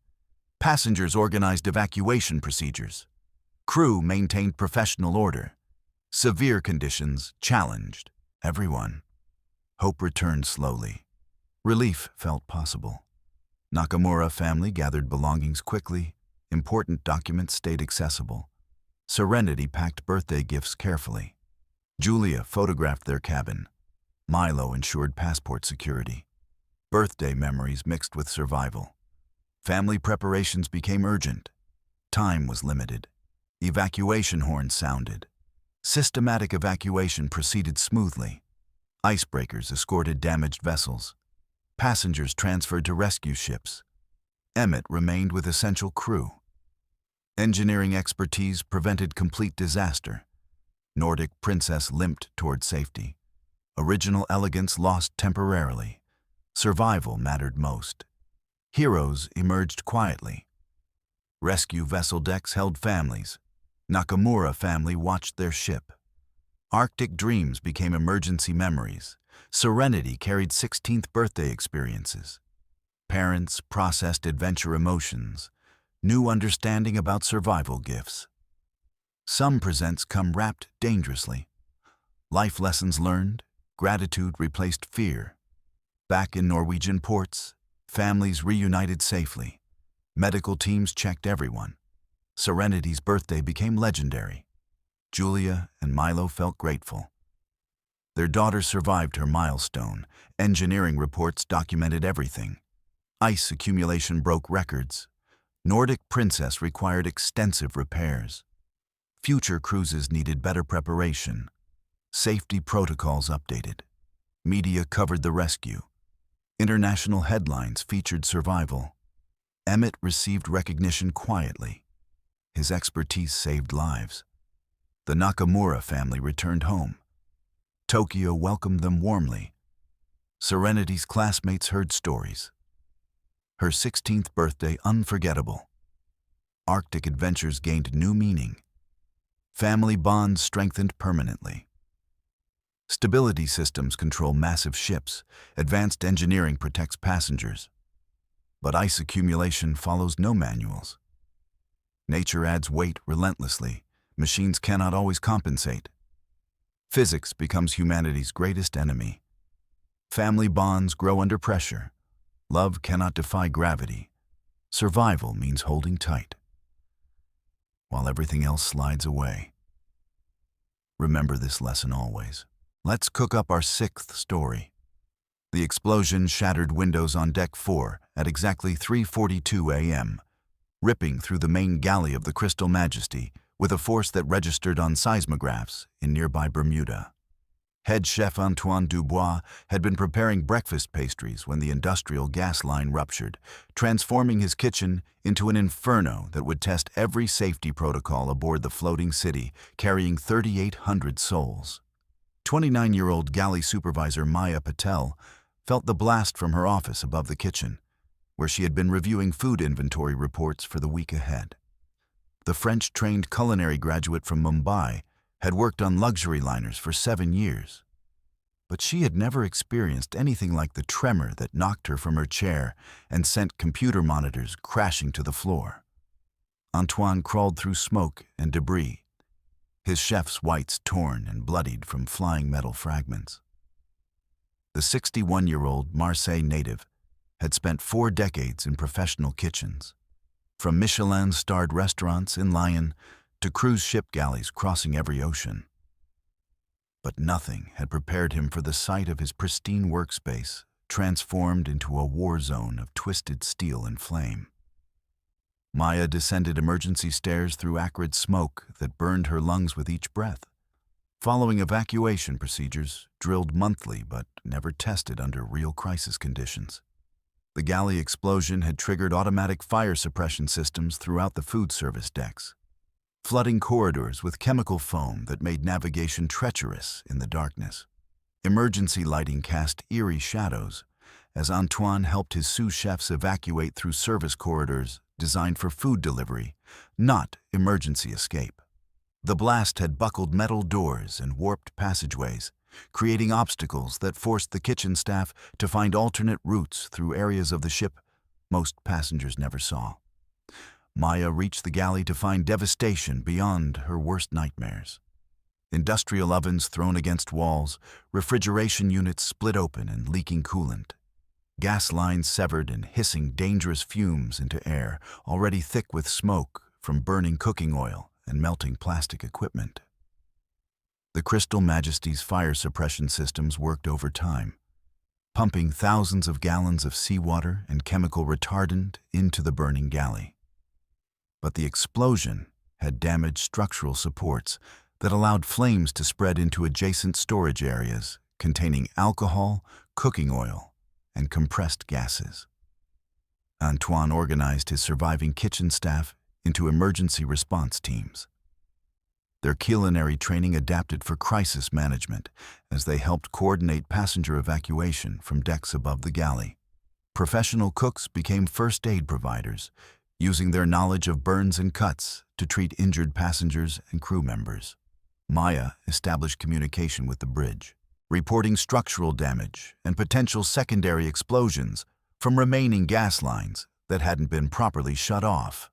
Passengers organized evacuation procedures. Crew maintained professional order. Severe conditions challenged everyone. Hope returned slowly. Relief felt possible. Nakamura family gathered belongings quickly. Important documents stayed accessible. Serenity packed birthday gifts carefully. Julia photographed their cabin. Milo ensured passport security. Birthday memories mixed with survival. Family preparations became urgent. Time was limited. Evacuation horns sounded. Systematic evacuation proceeded smoothly. Icebreakers escorted damaged vessels. Passengers transferred to rescue ships. Emmett remained with essential crew. Engineering expertise prevented complete disaster. Nordic Princess limped toward safety. Original elegance lost temporarily. Survival mattered most. Heroes emerged quietly. Rescue vessel decks held families. Nakamura family watched their ship. Arctic dreams became emergency memories. Serenity carried 16th birthday experiences. Parents processed adventure emotions. New understanding about survival gifts. Some presents come wrapped dangerously. Life lessons learned, gratitude replaced fear. Back in Norwegian ports, families reunited safely. Medical teams checked everyone. Serenity's birthday became legendary. Julia and Milo felt grateful. Their daughter survived her milestone. Engineering reports documented everything. Ice accumulation broke records. Nordic Princess required extensive repairs. Future cruises needed better preparation. Safety protocols updated. Media covered the rescue. International headlines featured survival. Emmett received recognition quietly. His expertise saved lives. The Nakamura family returned home. Tokyo welcomed them warmly. Serenity's classmates heard stories. Her 16th birthday unforgettable. Arctic adventures gained new meaning. Family bonds strengthened permanently. Stability systems control massive ships. Advanced engineering protects passengers. But ice accumulation follows no manuals. Nature adds weight relentlessly. Machines cannot always compensate. Physics becomes humanity's greatest enemy. Family bonds grow under pressure. Love cannot defy gravity. Survival means holding tight, while everything else slides away. Remember this lesson always. Let's cook up our 6th story. The explosion shattered windows on Deck 4 at exactly 3:42 a.m., ripping through the main galley of the Crystal Majesty with a force that registered on seismographs in nearby Bermuda. Head chef Antoine Dubois had been preparing breakfast pastries when the industrial gas line ruptured, transforming his kitchen into an inferno that would test every safety protocol aboard the floating city, carrying 3,800 souls. 29-year-old galley supervisor Maya Patel felt the blast from her office above the kitchen, where she had been reviewing food inventory reports for the week ahead. The French-trained culinary graduate from Mumbai had worked on luxury liners for 7 years. But she had never experienced anything like the tremor that knocked her from her chair and sent computer monitors crashing to the floor. Antoine crawled through smoke and debris, his chef's whites torn and bloodied from flying metal fragments. The 61-year-old Marseille native had spent 4 decades in professional kitchens, from Michelin-starred restaurants in Lyon to cruise ship galleys crossing every ocean. But nothing had prepared him for the sight of his pristine workspace, transformed into a war zone of twisted steel and flame. Maya descended emergency stairs through acrid smoke that burned her lungs with each breath, following evacuation procedures drilled monthly but never tested under real crisis conditions. The galley explosion had triggered automatic fire suppression systems throughout the food service decks, flooding corridors with chemical foam that made navigation treacherous in the darkness. Emergency lighting cast eerie shadows, as Antoine helped his sous chefs evacuate through service corridors designed for food delivery, not emergency escape. The blast had buckled metal doors and warped passageways, creating obstacles that forced the kitchen staff to find alternate routes through areas of the ship most passengers never saw. Maya reached the galley to find devastation beyond her worst nightmares. Industrial ovens thrown against walls, refrigeration units split open and leaking coolant, gas lines severed and hissing dangerous fumes into air, already thick with smoke from burning cooking oil and melting plastic equipment. The Crystal Majesty's fire suppression systems worked overtime, pumping thousands of gallons of seawater and chemical retardant into the burning galley. But the explosion had damaged structural supports that allowed flames to spread into adjacent storage areas containing alcohol, cooking oil, and compressed gases. Antoine organized his surviving kitchen staff into emergency response teams. Their culinary training adapted for crisis management as they helped coordinate passenger evacuation from decks above the galley. Professional cooks became first aid providers, using their knowledge of burns and cuts to treat injured passengers and crew members. Maya established communication with the bridge, reporting structural damage and potential secondary explosions from remaining gas lines that hadn't been properly shut off.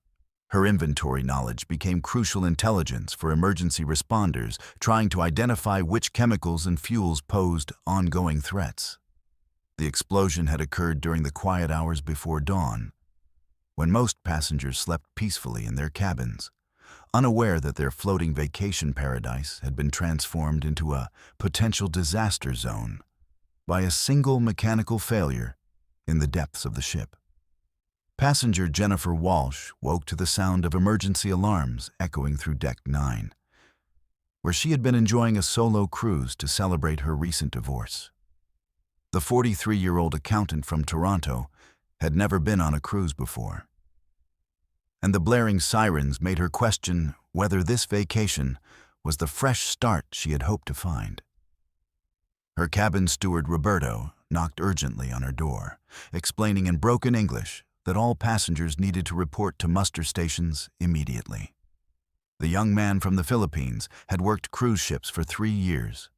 Her inventory knowledge became crucial intelligence for emergency responders trying to identify which chemicals and fuels posed ongoing threats. The explosion had occurred during the quiet hours before dawn, when most passengers slept peacefully in their cabins, unaware that their floating vacation paradise had been transformed into a potential disaster zone by a single mechanical failure in the depths of the ship. Passenger Jennifer Walsh woke to the sound of emergency alarms echoing through Deck 9, where she had been enjoying a solo cruise to celebrate her recent divorce. The 43-year-old accountant from Toronto had never been on a cruise before, and the blaring sirens made her question whether this vacation was the fresh start she had hoped to find. Her cabin steward Roberto knocked urgently on her door, explaining in broken English that all passengers needed to report to muster stations immediately. The young man from the Philippines had worked cruise ships for 3 years,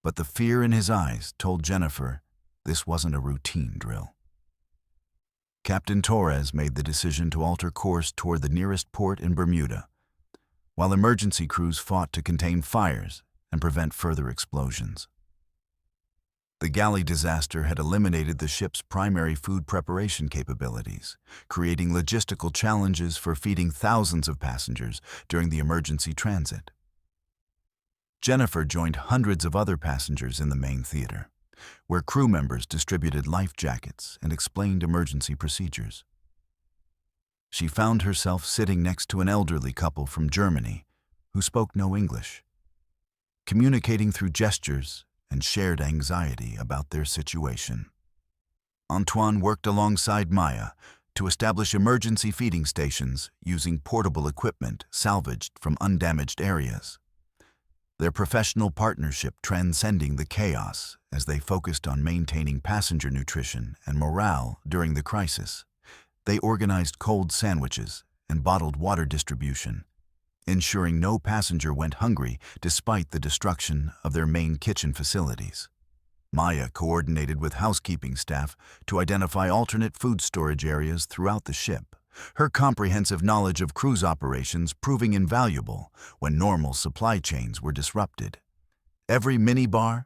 but the fear in his eyes told Jennifer this wasn't a routine drill. Captain Torres made the decision to alter course toward the nearest port in Bermuda, while emergency crews fought to contain fires and prevent further explosions. The galley disaster had eliminated the ship's primary food preparation capabilities, creating logistical challenges for feeding thousands of passengers during the emergency transit. Jennifer joined hundreds of other passengers in the main theater, where crew members distributed life jackets and explained emergency procedures. She found herself sitting next to an elderly couple from Germany who spoke no English, communicating through gestures and shared anxiety about their situation. Antoine worked alongside Maya to establish emergency feeding stations using portable equipment salvaged from undamaged areas, their professional partnership transcending the chaos as they focused on maintaining passenger nutrition and morale during the crisis. They organized cold sandwiches and bottled water distribution, ensuring no passenger went hungry despite the destruction of their main kitchen facilities. Maya coordinated with housekeeping staff to identify alternate food storage areas throughout the ship, her comprehensive knowledge of cruise operations proving invaluable when normal supply chains were disrupted. Every minibar,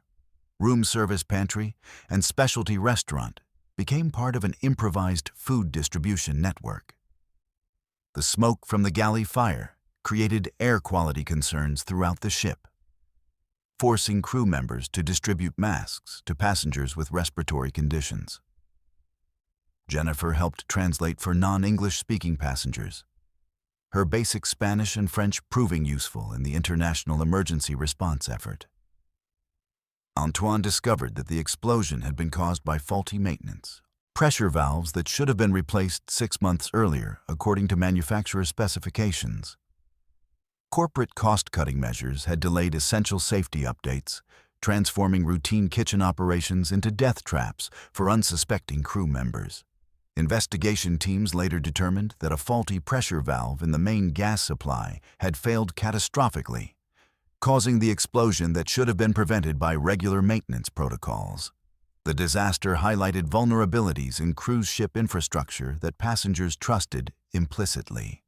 room service pantry, and specialty restaurant became part of an improvised food distribution network. The smoke from the galley fire created air quality concerns throughout the ship, forcing crew members to distribute masks to passengers with respiratory conditions. Jennifer helped translate for non-English speaking passengers, her basic Spanish and French proving useful in the international emergency response effort. Antoine discovered that the explosion had been caused by faulty maintenance, pressure valves that should have been replaced 6 months earlier according to manufacturer specifications. Corporate cost-cutting measures had delayed essential safety updates, transforming routine kitchen operations into death traps for unsuspecting crew members. Investigation teams later determined that a faulty pressure valve in the main gas supply had failed catastrophically, causing the explosion that should have been prevented by regular maintenance protocols. The disaster highlighted vulnerabilities in cruise ship infrastructure that passengers trusted implicitly.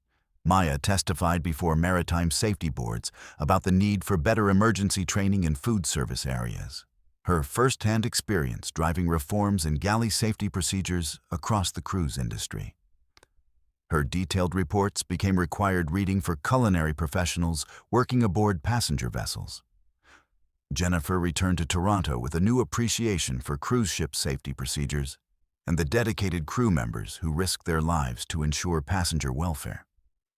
Maya testified before maritime safety boards about the need for better emergency training in food service areas. Her first-hand experience driving reforms in galley safety procedures across the cruise industry. Her detailed reports became required reading for culinary professionals working aboard passenger vessels. Jennifer returned to Toronto with a new appreciation for cruise ship safety procedures and the dedicated crew members who risked their lives to ensure passenger welfare.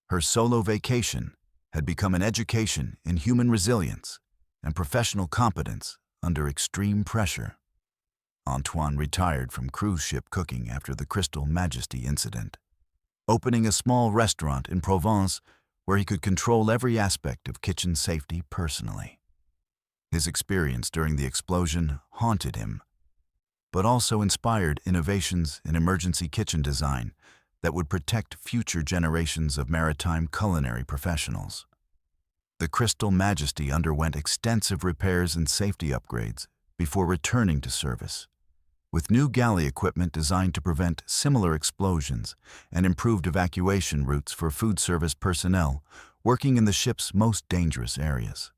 Her solo vacation had become an education in human resilience and professional competence under extreme pressure. Antoine retired from cruise ship cooking after the Crystal Majesty incident, opening a small restaurant in Provence where he could control every aspect of kitchen safety personally. His experience during the explosion haunted him, but also inspired innovations in emergency kitchen design that would protect future generations of maritime culinary professionals. The Crystal Majesty underwent extensive repairs and safety upgrades before returning to service, with new galley equipment designed to prevent similar explosions and improved evacuation routes for food service personnel working in the ship's most dangerous areas.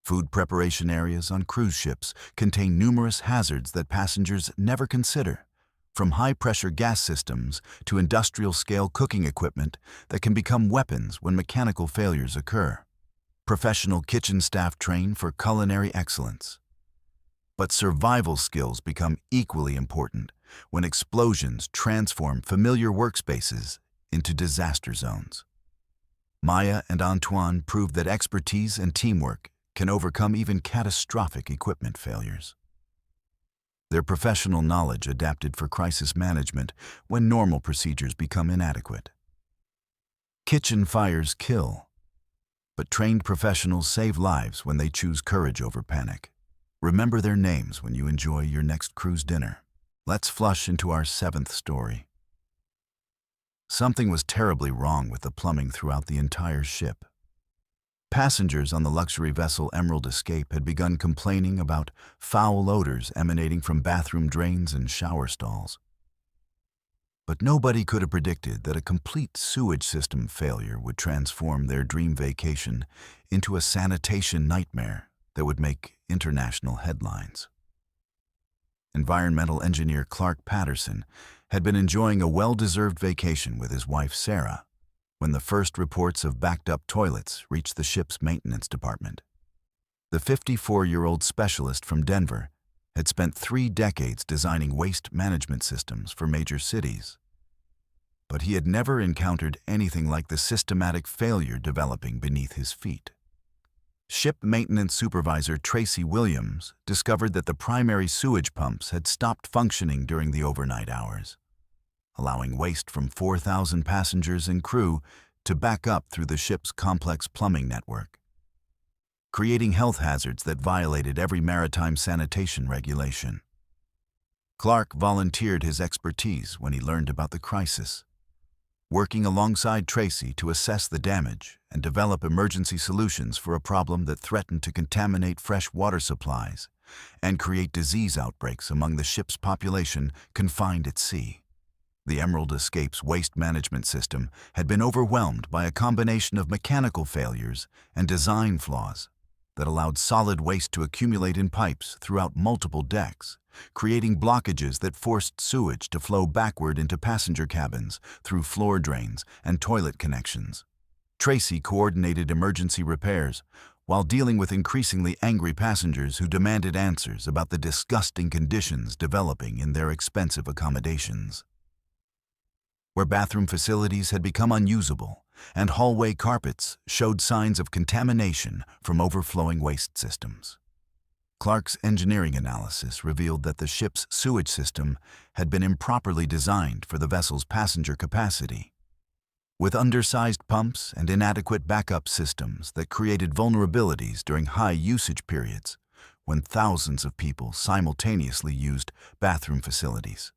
Food preparation areas on cruise ships contain numerous hazards that passengers never consider, from high-pressure gas systems to industrial-scale cooking equipment that can become weapons when mechanical failures occur. Professional kitchen staff train for culinary excellence. But survival skills become equally important when explosions transform familiar workspaces into disaster zones. Maya and Antoine proved that expertise and teamwork can overcome even catastrophic equipment failures. Their professional knowledge adapted for crisis management when normal procedures become inadequate. Kitchen fires kill, but trained professionals save lives when they choose courage over panic. Remember their names when you enjoy your next cruise dinner. Let's flush into our 7th story. Something was terribly wrong with the plumbing throughout the entire ship. Passengers on the luxury vessel Emerald Escape had begun complaining about foul odors emanating from bathroom drains and shower stalls. But nobody could have predicted that a complete sewage system failure would transform their dream vacation into a sanitation nightmare that would make international headlines. Environmental engineer Clark Patterson had been enjoying a well-deserved vacation with his wife Sarah when the first reports of backed-up toilets reached the ship's maintenance department. The 54-year-old specialist from Denver had spent 3 decades designing waste management systems for major cities. But he had never encountered anything like the systematic failure developing beneath his feet. Ship maintenance supervisor Tracy Williams discovered that the primary sewage pumps had stopped functioning during the overnight hours, allowing waste from 4,000 passengers and crew to back up through the ship's complex plumbing network, creating health hazards that violated every maritime sanitation regulation. Clark volunteered his expertise when he learned about the crisis, working alongside Tracy to assess the damage and develop emergency solutions for a problem that threatened to contaminate fresh water supplies and create disease outbreaks among the ship's population confined at sea. The Emerald Escape's waste management system had been overwhelmed by a combination of mechanical failures and design flaws that allowed solid waste to accumulate in pipes throughout multiple decks, creating blockages that forced sewage to flow backward into passenger cabins through floor drains and toilet connections. Tracy coordinated emergency repairs while dealing with increasingly angry passengers who demanded answers about the disgusting conditions developing in their expensive accommodations, where bathroom facilities had become unusable and hallway carpets showed signs of contamination from overflowing waste systems. Clark's engineering analysis revealed that the ship's sewage system had been improperly designed for the vessel's passenger capacity, with undersized pumps and inadequate backup systems that created vulnerabilities during high usage periods, when thousands of people simultaneously used bathroom facilities.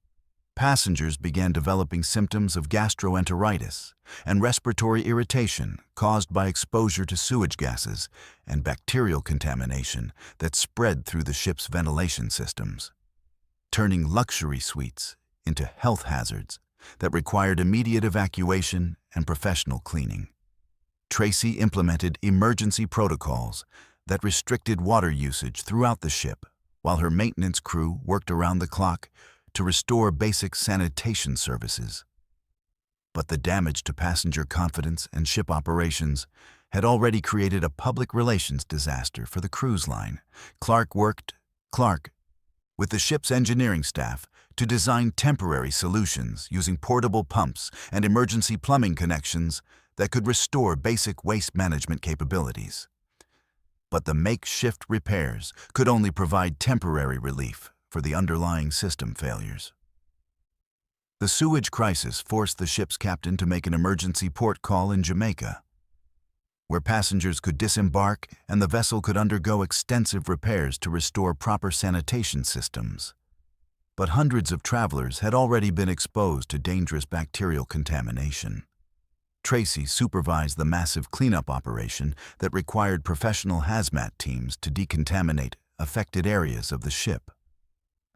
Passengers began developing symptoms of gastroenteritis and respiratory irritation caused by exposure to sewage gases and bacterial contamination that spread through the ship's ventilation systems, turning luxury suites into health hazards that required immediate evacuation and professional cleaning. Tracy implemented emergency protocols that restricted water usage throughout the ship, while her maintenance crew worked around the clock to restore basic sanitation services. But the damage to passenger confidence and ship operations had already created a public relations disaster for the cruise line. Clark worked with the ship's engineering staff to design temporary solutions using portable pumps and emergency plumbing connections that could restore basic waste management capabilities. But the makeshift repairs could only provide temporary relief for the underlying system failures. The sewage crisis forced the ship's captain to make an emergency port call in Jamaica, where passengers could disembark and the vessel could undergo extensive repairs to restore proper sanitation systems. But hundreds of travelers had already been exposed to dangerous bacterial contamination. Tracy supervised the massive cleanup operation that required professional hazmat teams to decontaminate affected areas of the ship,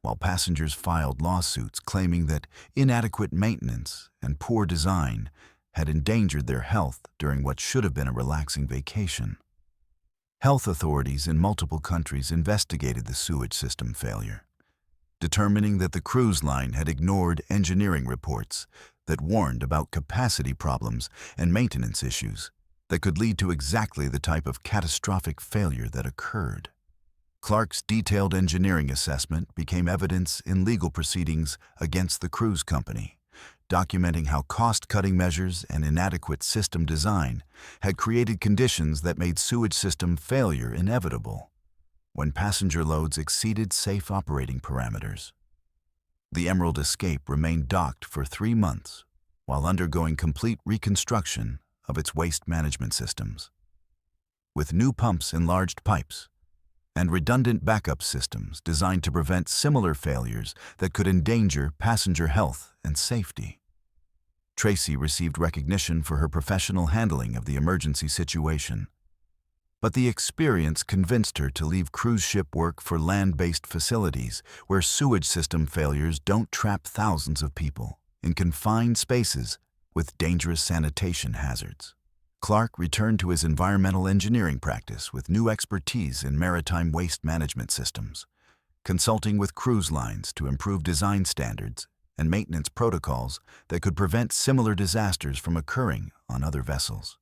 while passengers filed lawsuits claiming that inadequate maintenance and poor design had endangered their health during what should have been a relaxing vacation. Health authorities in multiple countries investigated the sewage system failure, determining that the cruise line had ignored engineering reports that warned about capacity problems and maintenance issues that could lead to exactly the type of catastrophic failure that occurred. Clark's detailed engineering assessment became evidence in legal proceedings against the cruise company, documenting how cost-cutting measures and inadequate system design had created conditions that made sewage system failure inevitable when passenger loads exceeded safe operating parameters. The Emerald Escape remained docked for 3 months while undergoing complete reconstruction of its waste management systems. With new pumps, enlarged pipes, and redundant backup systems designed to prevent similar failures that could endanger passenger health and safety. Tracy received recognition for her professional handling of the emergency situation, but the experience convinced her to leave cruise ship work for land-based facilities where sewage system failures don't trap thousands of people in confined spaces with dangerous sanitation hazards. Clark returned to his environmental engineering practice with new expertise in maritime waste management systems, consulting with cruise lines to improve design standards and maintenance protocols that could prevent similar disasters from occurring on other vessels.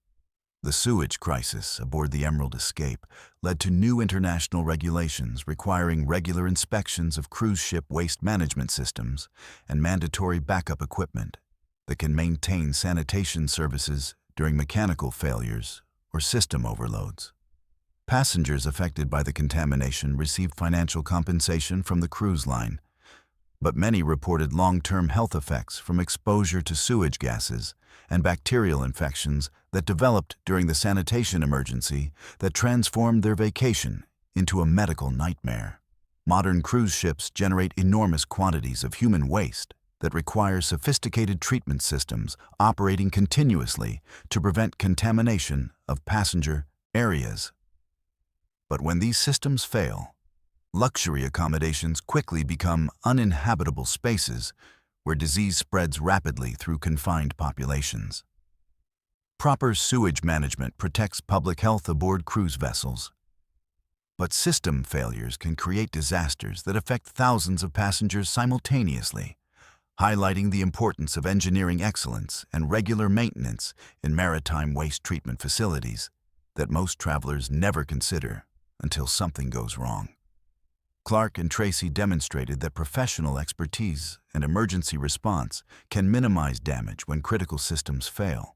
The sewage crisis aboard the Emerald Escape led to new international regulations requiring regular inspections of cruise ship waste management systems and mandatory backup equipment that can maintain sanitation services during mechanical failures or system overloads. Passengers affected by the contamination received financial compensation from the cruise line, but many reported long-term health effects from exposure to sewage gases and bacterial infections that developed during the sanitation emergency that transformed their vacation into a medical nightmare. Modern cruise ships generate enormous quantities of human waste that require sophisticated treatment systems operating continuously to prevent contamination of passenger areas. But when these systems fail, luxury accommodations quickly become uninhabitable spaces where disease spreads rapidly through confined populations. Proper sewage management protects public health aboard cruise vessels, but system failures can create disasters that affect thousands of passengers simultaneously, highlighting the importance of engineering excellence and regular maintenance in maritime waste treatment facilities that most travelers never consider until something goes wrong. Clark and Tracy demonstrated that professional expertise and emergency response can minimize damage when critical systems fail.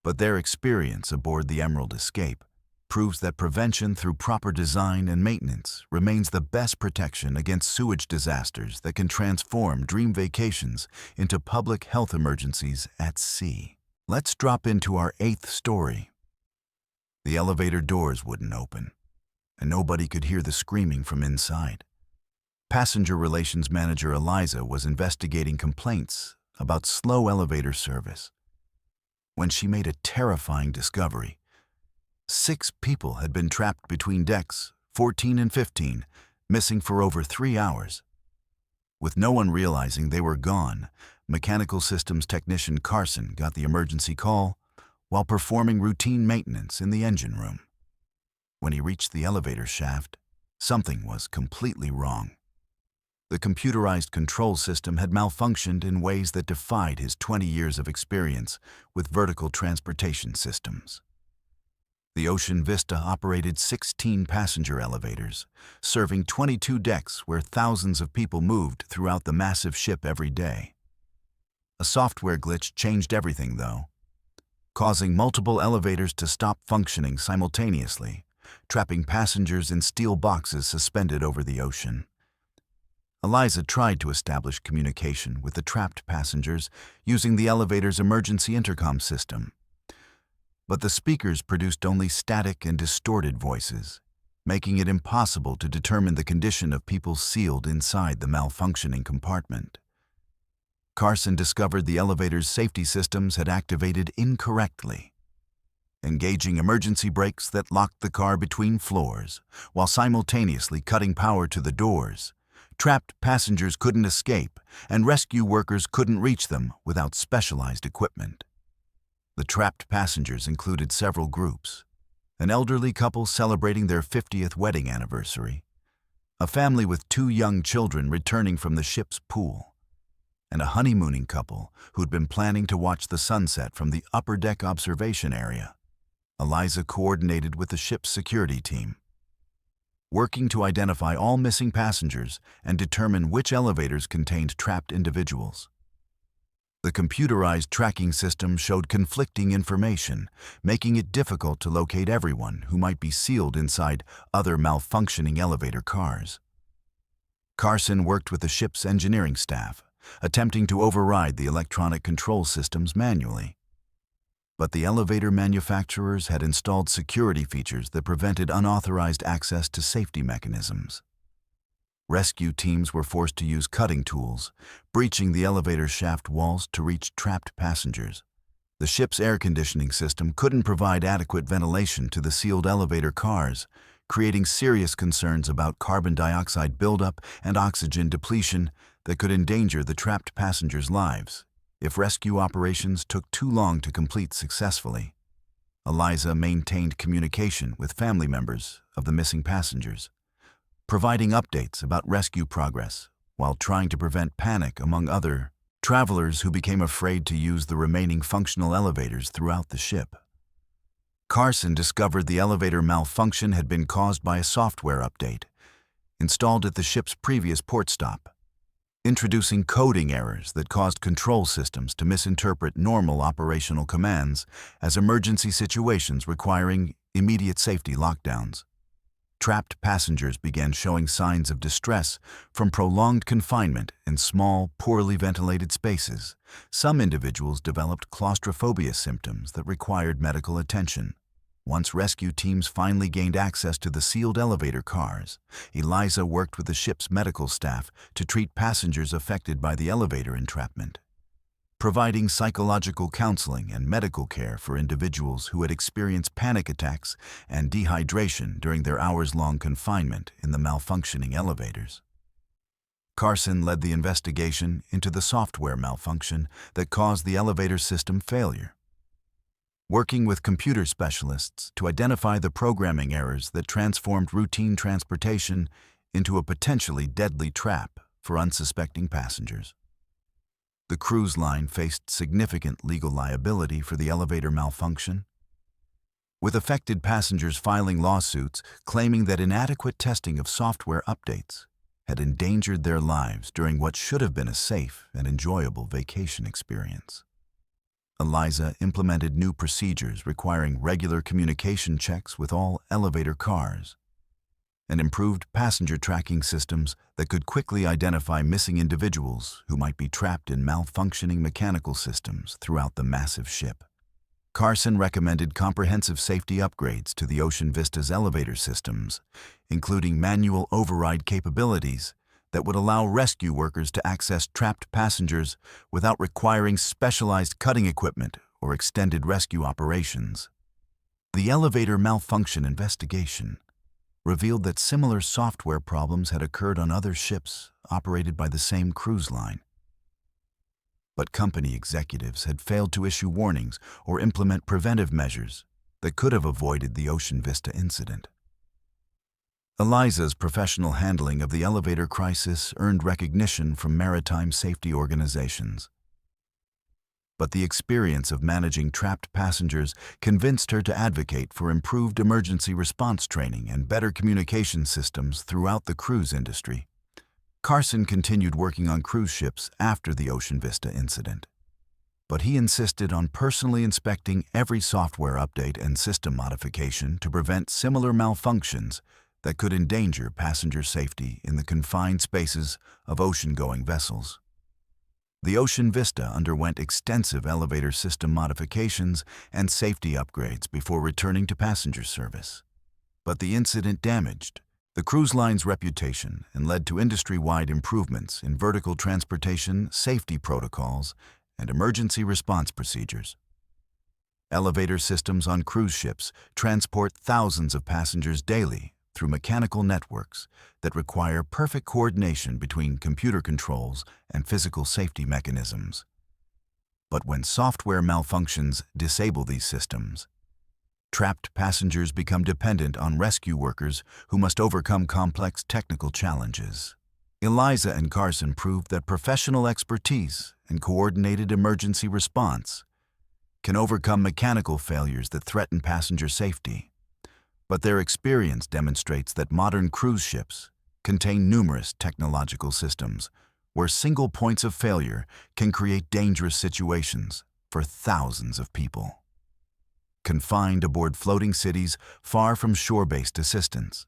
But their experience aboard the Emerald Escape proves that prevention through proper design and maintenance remains the best protection against sewage disasters that can transform dream vacations into public health emergencies at sea. Let's drop into our 8th story. The elevator doors wouldn't open. and nobody could hear the screaming from inside. Passenger Relations Manager Eliza was investigating complaints about slow elevator service when she made a terrifying discovery. 6 people had been trapped between decks 14 and 15, missing for over 3 hours. With no one realizing they were gone, Mechanical Systems Technician Carson got the emergency call while performing routine maintenance in the engine room. When he reached the elevator shaft, something was completely wrong. The computerized control system had malfunctioned in ways that defied his 20 years of experience with vertical transportation systems. The Ocean Vista operated 16 passenger elevators, serving 22 decks where thousands of people moved throughout the massive ship every day. A software glitch changed everything, though, causing multiple elevators to stop functioning simultaneously, trapping passengers in steel boxes suspended over the ocean. Eliza tried to establish communication with the trapped passengers using the elevator's emergency intercom system. But the speakers produced only static and distorted voices, making it impossible to determine the condition of people sealed inside the malfunctioning compartment. Carson discovered the elevator's safety systems had activated incorrectly, engaging emergency brakes that locked the car between floors, while simultaneously cutting power to the doors. Trapped passengers couldn't escape, and rescue workers couldn't reach them without specialized equipment. The trapped passengers included several groups: an elderly couple celebrating their 50th wedding anniversary, a family with 2 young children returning from the ship's pool, and a honeymooning couple who'd been planning to watch the sunset from the upper deck observation area. Eliza coordinated with the ship's security team, working to identify all missing passengers and determine which elevators contained trapped individuals. The computerized tracking system showed conflicting information, making it difficult to locate everyone who might be sealed inside other malfunctioning elevator cars. Carson worked with the ship's engineering staff, attempting to override the electronic control systems manually. But the elevator manufacturers had installed security features that prevented unauthorized access to safety mechanisms. Rescue teams were forced to use cutting tools, breaching the elevator shaft walls to reach trapped passengers. The ship's air conditioning system couldn't provide adequate ventilation to the sealed elevator cars, creating serious concerns about carbon dioxide buildup and oxygen depletion that could endanger the trapped passengers' lives if rescue operations took too long to complete successfully. Eliza maintained communication with family members of the missing passengers, providing updates about rescue progress while trying to prevent panic among other travelers who became afraid to use the remaining functional elevators throughout the ship. Carson discovered the elevator malfunction had been caused by a software update installed at the ship's previous port stop, introducing coding errors that caused control systems to misinterpret normal operational commands as emergency situations requiring immediate safety lockdowns. Trapped passengers began showing signs of distress from prolonged confinement in small, poorly ventilated spaces. Some individuals developed claustrophobia symptoms that required medical attention. Once rescue teams finally gained access to the sealed elevator cars, Eliza worked with the ship's medical staff to treat passengers affected by the elevator entrapment, providing psychological counseling and medical care for individuals who had experienced panic attacks and dehydration during their hours-long confinement in the malfunctioning elevators. Carson led the investigation into the software malfunction that caused the elevator system failure, working with computer specialists to identify the programming errors that transformed routine transportation into a potentially deadly trap for unsuspecting passengers. The cruise line faced significant legal liability for the elevator malfunction, with affected passengers filing lawsuits claiming that inadequate testing of software updates had endangered their lives during what should have been a safe and enjoyable vacation experience. Eliza implemented new procedures requiring regular communication checks with all elevator cars, and improved passenger tracking systems that could quickly identify missing individuals who might be trapped in malfunctioning mechanical systems throughout the massive ship. Carson recommended comprehensive safety upgrades to the Ocean Vista's elevator systems, including manual override capabilities that would allow rescue workers to access trapped passengers without requiring specialized cutting equipment or extended rescue operations. The elevator malfunction investigation revealed that similar software problems had occurred on other ships operated by the same cruise line. But company executives had failed to issue warnings or implement preventive measures that could have avoided the Ocean Vista incident. Eliza's professional handling of the elevator crisis earned recognition from maritime safety organizations. But the experience of managing trapped passengers convinced her to advocate for improved emergency response training and better communication systems throughout the cruise industry. Carson continued working on cruise ships after the Ocean Vista incident, but he insisted on personally inspecting every software update and system modification to prevent similar malfunctions that could endanger passenger safety in the confined spaces of ocean-going vessels. The Ocean Vista underwent extensive elevator system modifications and safety upgrades before returning to passenger service. But the incident damaged the cruise line's reputation and led to industry-wide improvements in vertical transportation, safety protocols, and emergency response procedures. Elevator systems on cruise ships transport thousands of passengers daily through mechanical networks that require perfect coordination between computer controls and physical safety mechanisms. But when software malfunctions disable these systems, trapped passengers become dependent on rescue workers who must overcome complex technical challenges. Eliza and Carson proved that professional expertise and coordinated emergency response can overcome mechanical failures that threaten passenger safety. But their experience demonstrates that modern cruise ships contain numerous technological systems where single points of failure can create dangerous situations for thousands of people. Confined aboard floating cities far from shore-based assistance.